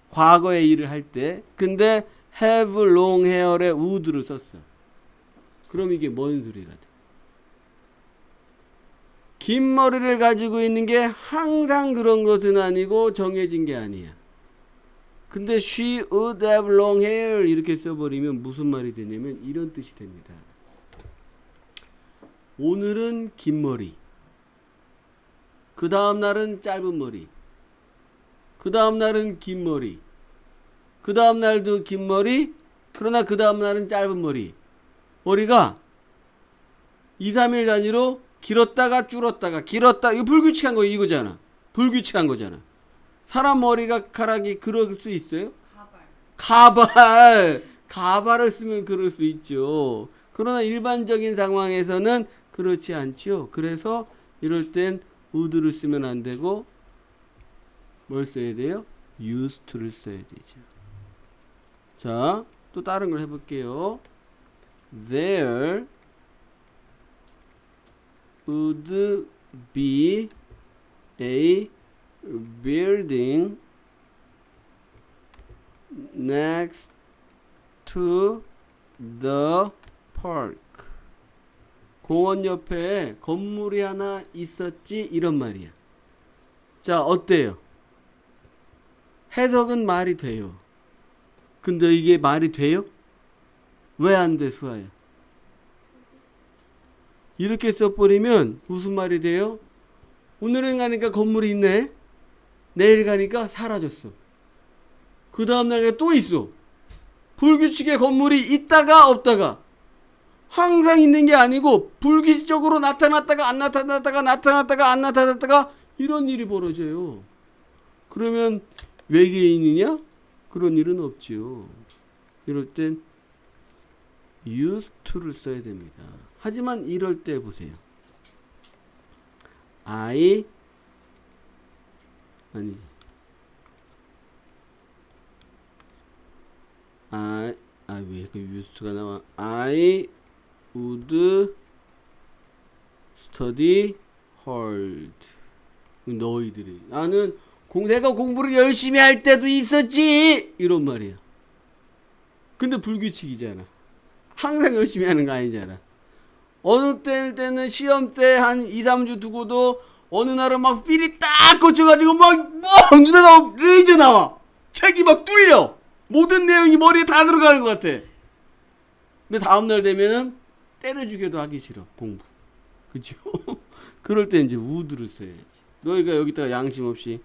과거의 일을 할 때. 근데 have long hair에 would를 썼어. 그럼 이게 뭔 소리가 돼? 긴 머리를 가지고 있는 게 항상 그런 것은 아니고 정해진 게 아니야. 근데 she would have long hair 이렇게 써버리면 무슨 말이 되냐면 이런 뜻이 됩니다. 오늘은 긴 머리, 그 다음 날은 짧은 머리, 그 다음 날은 긴 머리, 그 다음 날도 긴 머리, 그러나 그 다음 날은 짧은 머리. 머리가 2, 3일 단위로 길었다가 줄었다가 길었다. 이거 불규칙한 거 이거잖아. 불규칙한 거잖아. 사람 머리카락이 그럴 수 있어요? 가발을 쓰면 그럴 수 있죠. 그러나 일반적인 상황에서는 그렇지 않죠. 그래서 이럴 땐 would를 쓰면 안 되고 뭘 써야 돼요? used to를 써야 되죠. 자, 또 다른 걸 해볼게요. There would be a building next to the park. 공원 옆에 건물이 하나 있었지 이런 말이야. 자, 어때요? 해석은 말이 돼요. 근데 이게 말이 돼요? 왜 안 돼, 수아야? 이렇게 써버리면 무슨 말이 돼요? 오늘은 가니까 건물이 있네. 내일 가니까 사라졌어. 그 다음날 또 있어. 불규칙의 건물이 있다가 없다가. 항상 있는 게 아니고 불규칙적으로 나타났다가 안 나타났다가 나타났다가 안 나타났다가 이런 일이 벌어져요. 그러면 외계인이냐? 그런 일은 없지요. 이럴 땐 used to를 써야 됩니다. 하지만 이럴 때 보세요. 아니지. 왜 이렇게 used가 나와? I would study hard. 너희들이. 나는 내가 공부를 열심히 할 때도 있었지! 이런 말이야. 근데 불규칙이잖아. 항상 열심히 하는 거 아니잖아. 어느 때는 시험 때 한 2, 3주 두고도 어느 날은 막 필이 딱 꽂혀가지고 막 눈에서 레이저 나와. 책이 막 뚫려. 모든 내용이 머리에 다 들어가는 것 같아. 근데 다음날 되면은 때려 죽여도 하기 싫어. 공부. 그죠? 그럴 때 이제 would를 써야지. 너희가 여기다가 양심 없이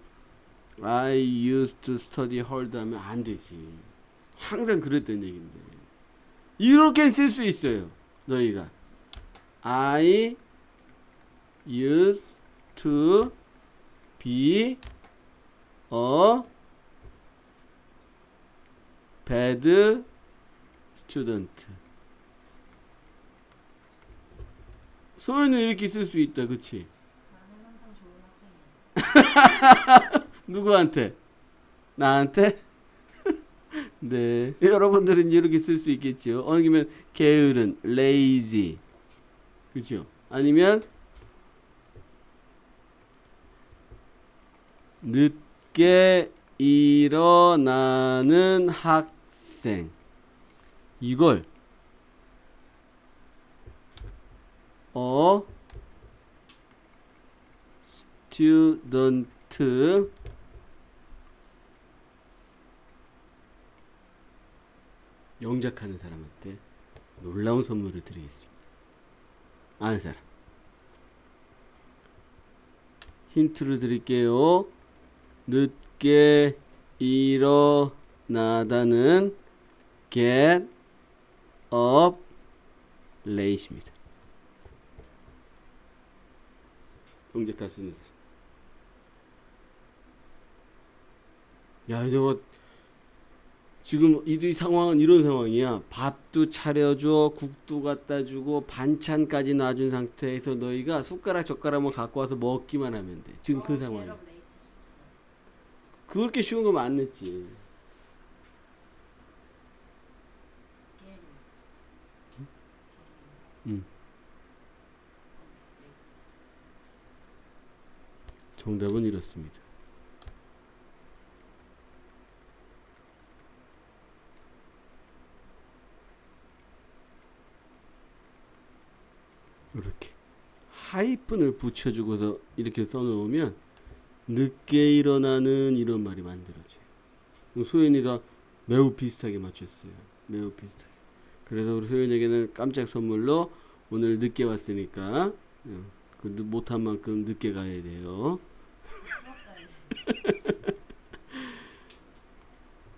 I used to study hard 하면 안 되지. 항상 그랬던 얘기인데. 이렇게 쓸 수 있어요. 너희가 I used to be a bad student. 소연은 이렇게 쓸 수 있다. 그치? 나는 항상 좋은 학생이야. 누구한테? 나한테? 네. 여러분들은 이렇게 쓸 수 있겠죠. 아니면 게으른, lazy. 그죠? 아니면 늦게 일어나는 학생. 이걸 student 영작하는 사람한테 놀라운 선물을 드리겠습니다. 아는 사람. 힌트를 드릴게요. 늦게 일어나다는 get up late입니다. 응적할 수 있는 사람. 야, 저거 지금 이 상황은 이런 상황이야. 밥도 차려줘, 국도 갖다 주고, 반찬까지 놔준 상태에서 너희가 숟가락 젓가락만 갖고 와서 먹기만 하면 돼. 지금 그 상황이야. 그렇게 쉬운 거면 안 냈지. 정답은 이렇습니다. 이렇게 하이픈을 붙여주고서 이렇게 써놓으면 늦게 일어나는 이런 말이 만들어져요. 소연이가 매우 비슷하게 맞췄어요. 매우 비슷하게. 그래서 우리 소연에게는 깜짝 선물로 오늘 늦게 왔으니까 못한 만큼 늦게 가야 돼요.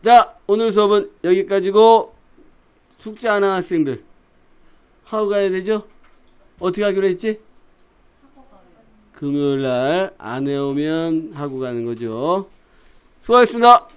자, 오늘 수업은 여기까지고 숙제 안 한 학생들 하고 가야 되죠? 어떻게 하기로 했지? 금요일날 안 해오면 하고 가는 거죠. 수고하셨습니다.